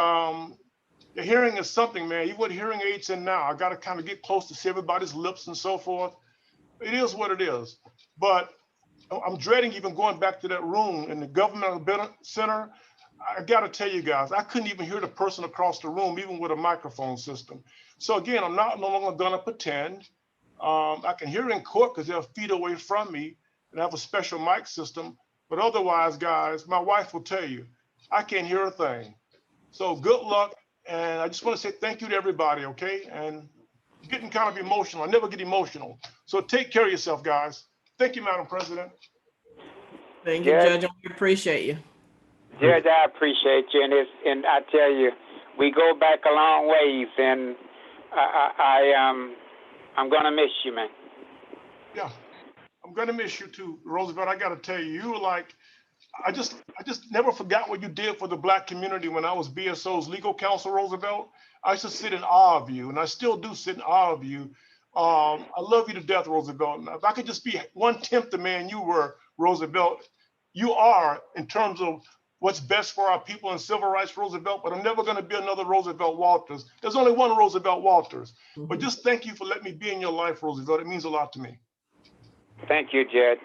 the hearing is something, man. You put hearing aids in now. I got to kind of get close to see everybody's lips and so forth. It is what it is. But I'm dreading even going back to that room in the government center. I got to tell you guys, I couldn't even hear the person across the room, even with a microphone system. So again, I'm no longer going to pretend. I can hear in court because they're feet away from me and I have a special mic system. But otherwise, guys, my wife will tell you, I can't hear a thing. So good luck. And I just want to say thank you to everybody, okay? And getting kind of emotional. I never get emotional. So take care of yourself, guys. Thank you, Madam President. Thank you, Judge. We appreciate you. Judge, I appreciate you, and I tell you, we go back a long ways, and I'm gonna miss you, man. Yeah, I'm gonna miss you too, Roosevelt. I gotta tell you, you were like, I just never forgot what you did for the Black community when I was BSO's legal counsel, Roosevelt. I used to sit in awe of you, and I still do sit in awe of you. I love you to death, Roosevelt. If I could just be 1/10 the man you were, Roosevelt, you are in terms of what's best for our people and civil rights, Roosevelt, but I'm never going to be another Roosevelt Walters. There's only one Roosevelt Walters. But just thank you for letting me be in your life, Roosevelt. It means a lot to me. Thank you, Judge.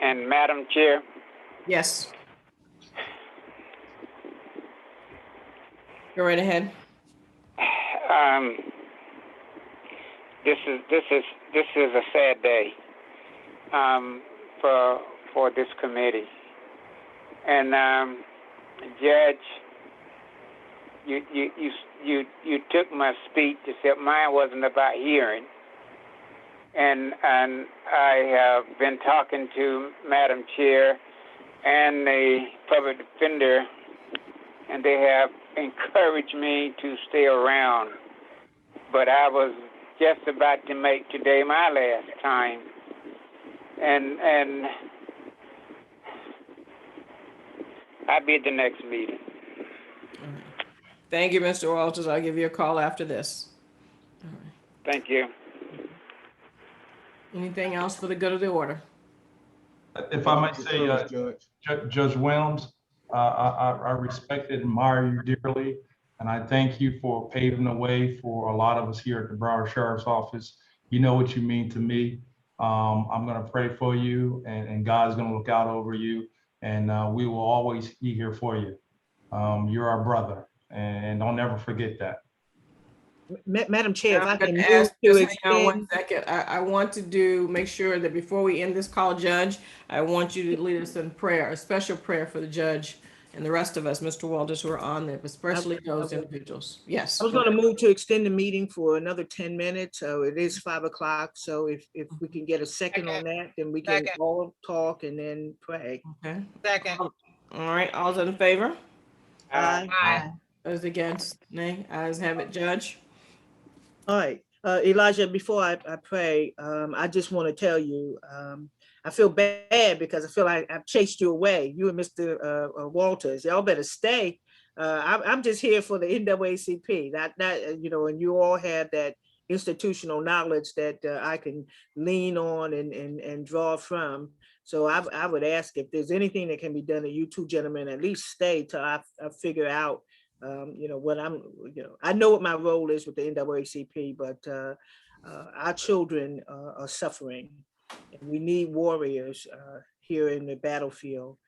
And Madam Chair? Yes. Go right ahead. This is a sad day for this committee. And Judge, you took my speech, except mine wasn't about hearing. And I have been talking to Madam Chair and the public defender, and they have encouraged me to stay around. But I was just about to make today my last time. And I'll be at the next meeting. Thank you, Mr. Walters. I'll give you a call after this. All right. Thank you. Anything else for the good of the order? If I might say, Judge Williams, I respect and admire you dearly, and I thank you for paving the way for a lot of us here at the Broward Sheriff's Office. You know what you mean to me. I'm going to pray for you, and God's going to look out over you, and we will always be here for you. You're our brother, and don't ever forget that. Madam Chair, if I can move Just to hang on one extend. second. I want to make sure that before we end this call, Judge, I want you to lead us in prayer, a special prayer for the judge and the rest of us, Mr. Walters, who are on there, especially those individuals. Yes. I was going to move to extend the meeting for another 10 minutes. So it is 5 o'clock. So if we can get a second on that, then we can all talk and then pray. Okay. Second. All right. All's in favor? Aye. Those against? Nay. Ayes have it, Judge. All right, Elijah, before I pray, I just want to tell you, I feel bad because I feel like I've chased you away, you and Mr. Walters. Y'all better stay. I'm just here for the NAACP, not and you all have that institutional knowledge that I can lean on and draw from. So I would ask if there's anything that can be done, that you two gentlemen at least stay till I figure out, what I know what my role is with the NAACP, but our children are suffering. And we need warriors here in the battlefield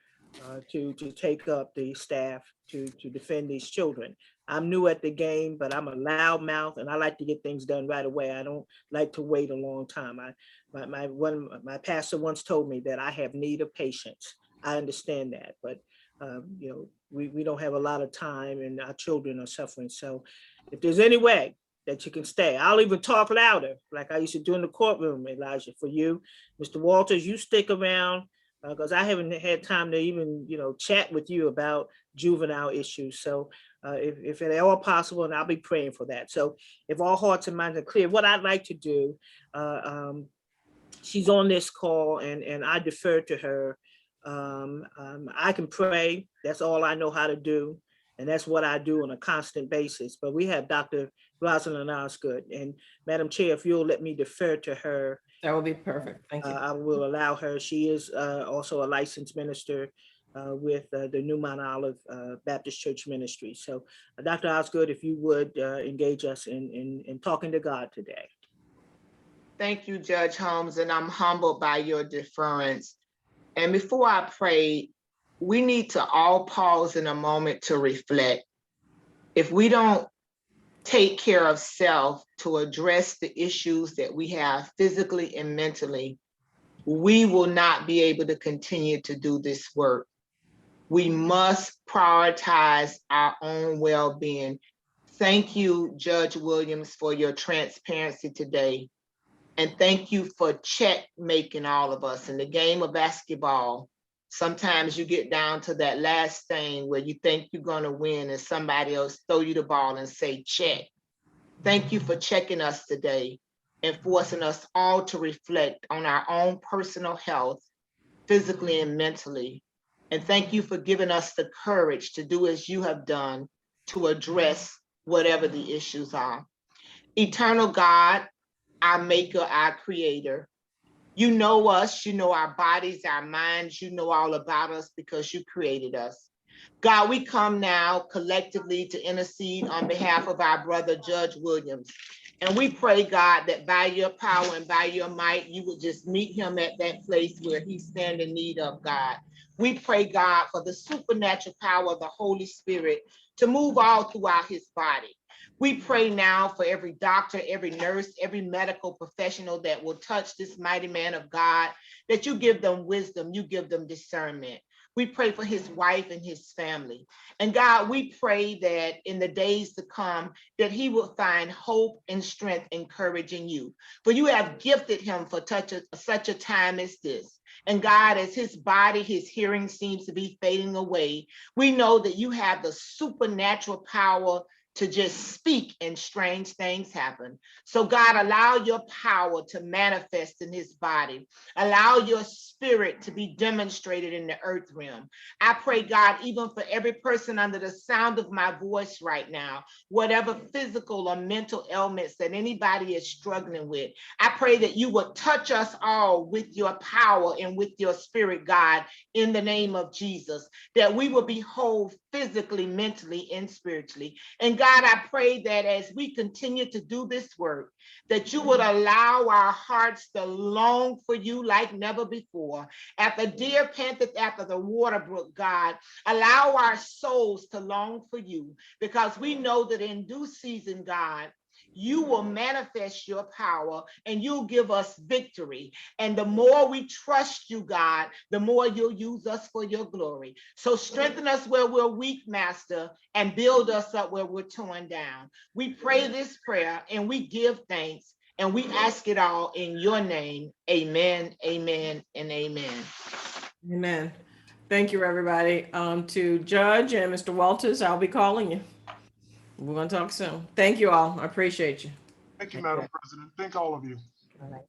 to take up the staff to defend these children. I'm new at the game, but I'm a loud mouth and I like to get things done right away. I don't like to wait a long time. My pastor once told me that I have need of patience. I understand that, but we don't have a lot of time and our children are suffering. So if there's any way that you can stay, I'll even talk louder like I used to do in the courtroom, Elijah, for you. Mr. Walters, you stick around because I haven't had time to even, chat with you about juvenile issues. So if at all possible, and I'll be praying for that. So if all hearts and minds are clear, what I'd like to do, she's on this call and I defer to her. I can pray. That's all I know how to do. And that's what I do on a constant basis. But we have Dr. Rosalind Osgood. And Madam Chair, if you'll let me defer to her. That would be perfect. Thank you. I will allow her. She is also a licensed minister with the New Mount Olive Baptist Church Ministry. So Dr. Osgood, if you would engage us in talking to God today. Thank you, Judge Holmes, and I'm humbled by your deference. And before I pray, we need to all pause in a moment to reflect. If we don't take care of self to address the issues that we have physically and mentally, we will not be able to continue to do this work. We must prioritize our own well-being. Thank you, Judge Williams, for your transparency today. And thank you for check making all of us in the game of basketball. Sometimes you get down to that last thing where you think you're going to win and somebody else throw you the ball and say check. Thank you for checking us today and forcing us all to reflect on our own personal health, physically and mentally. And thank you for giving us the courage to do as you have done to address whatever the issues are. Eternal God, our maker, our creator, you know us, you know our bodies, our minds, you know all about us because you created us. God, we come now collectively to intercede on behalf of our brother, Judge Williams. And we pray, God, that by your power and by your might, you would just meet him at that place where he stands in need of, God. We pray, God, for the supernatural power of the Holy Spirit to move all throughout his body. We pray now for every doctor, every nurse, every medical professional that will touch this mighty man of God, that you give them wisdom, you give them discernment. We pray for his wife and his family. And God, we pray that in the days to come, that he will find hope and strength and courage in you. For you have gifted him for such a time as this. And God, as his body, his hearing seems to be fading away, we know that you have the supernatural power to just speak and strange things happen. So God, allow your power to manifest in his body. Allow your spirit to be demonstrated in the earth realm. I pray, God, even for every person under the sound of my voice right now, whatever physical or mental ailments that anybody is struggling with, I pray that you would touch us all with your power and with your spirit, God, in the name of Jesus, that we will be whole physically, mentally, and spiritually. And God, I pray that as we continue to do this work, that you would allow our hearts to long for you like never before. At the deer panteth after the water brook, God, allow our souls to long for you, because we know that in due season, God, you will manifest your power and you'll give us victory. And the more we trust you, God, the more you'll use us for your glory. So strengthen us where we're weak, Master, and build us up where we're torn down. We pray this prayer and we give thanks and we ask it all in your name. Amen, amen, and amen. Amen. Thank you, everybody. To Judge and Mr. Walters, I'll be calling you. We're going to talk soon. Thank you all. I appreciate you. Thank you, Madam President. Thank all of you. All right.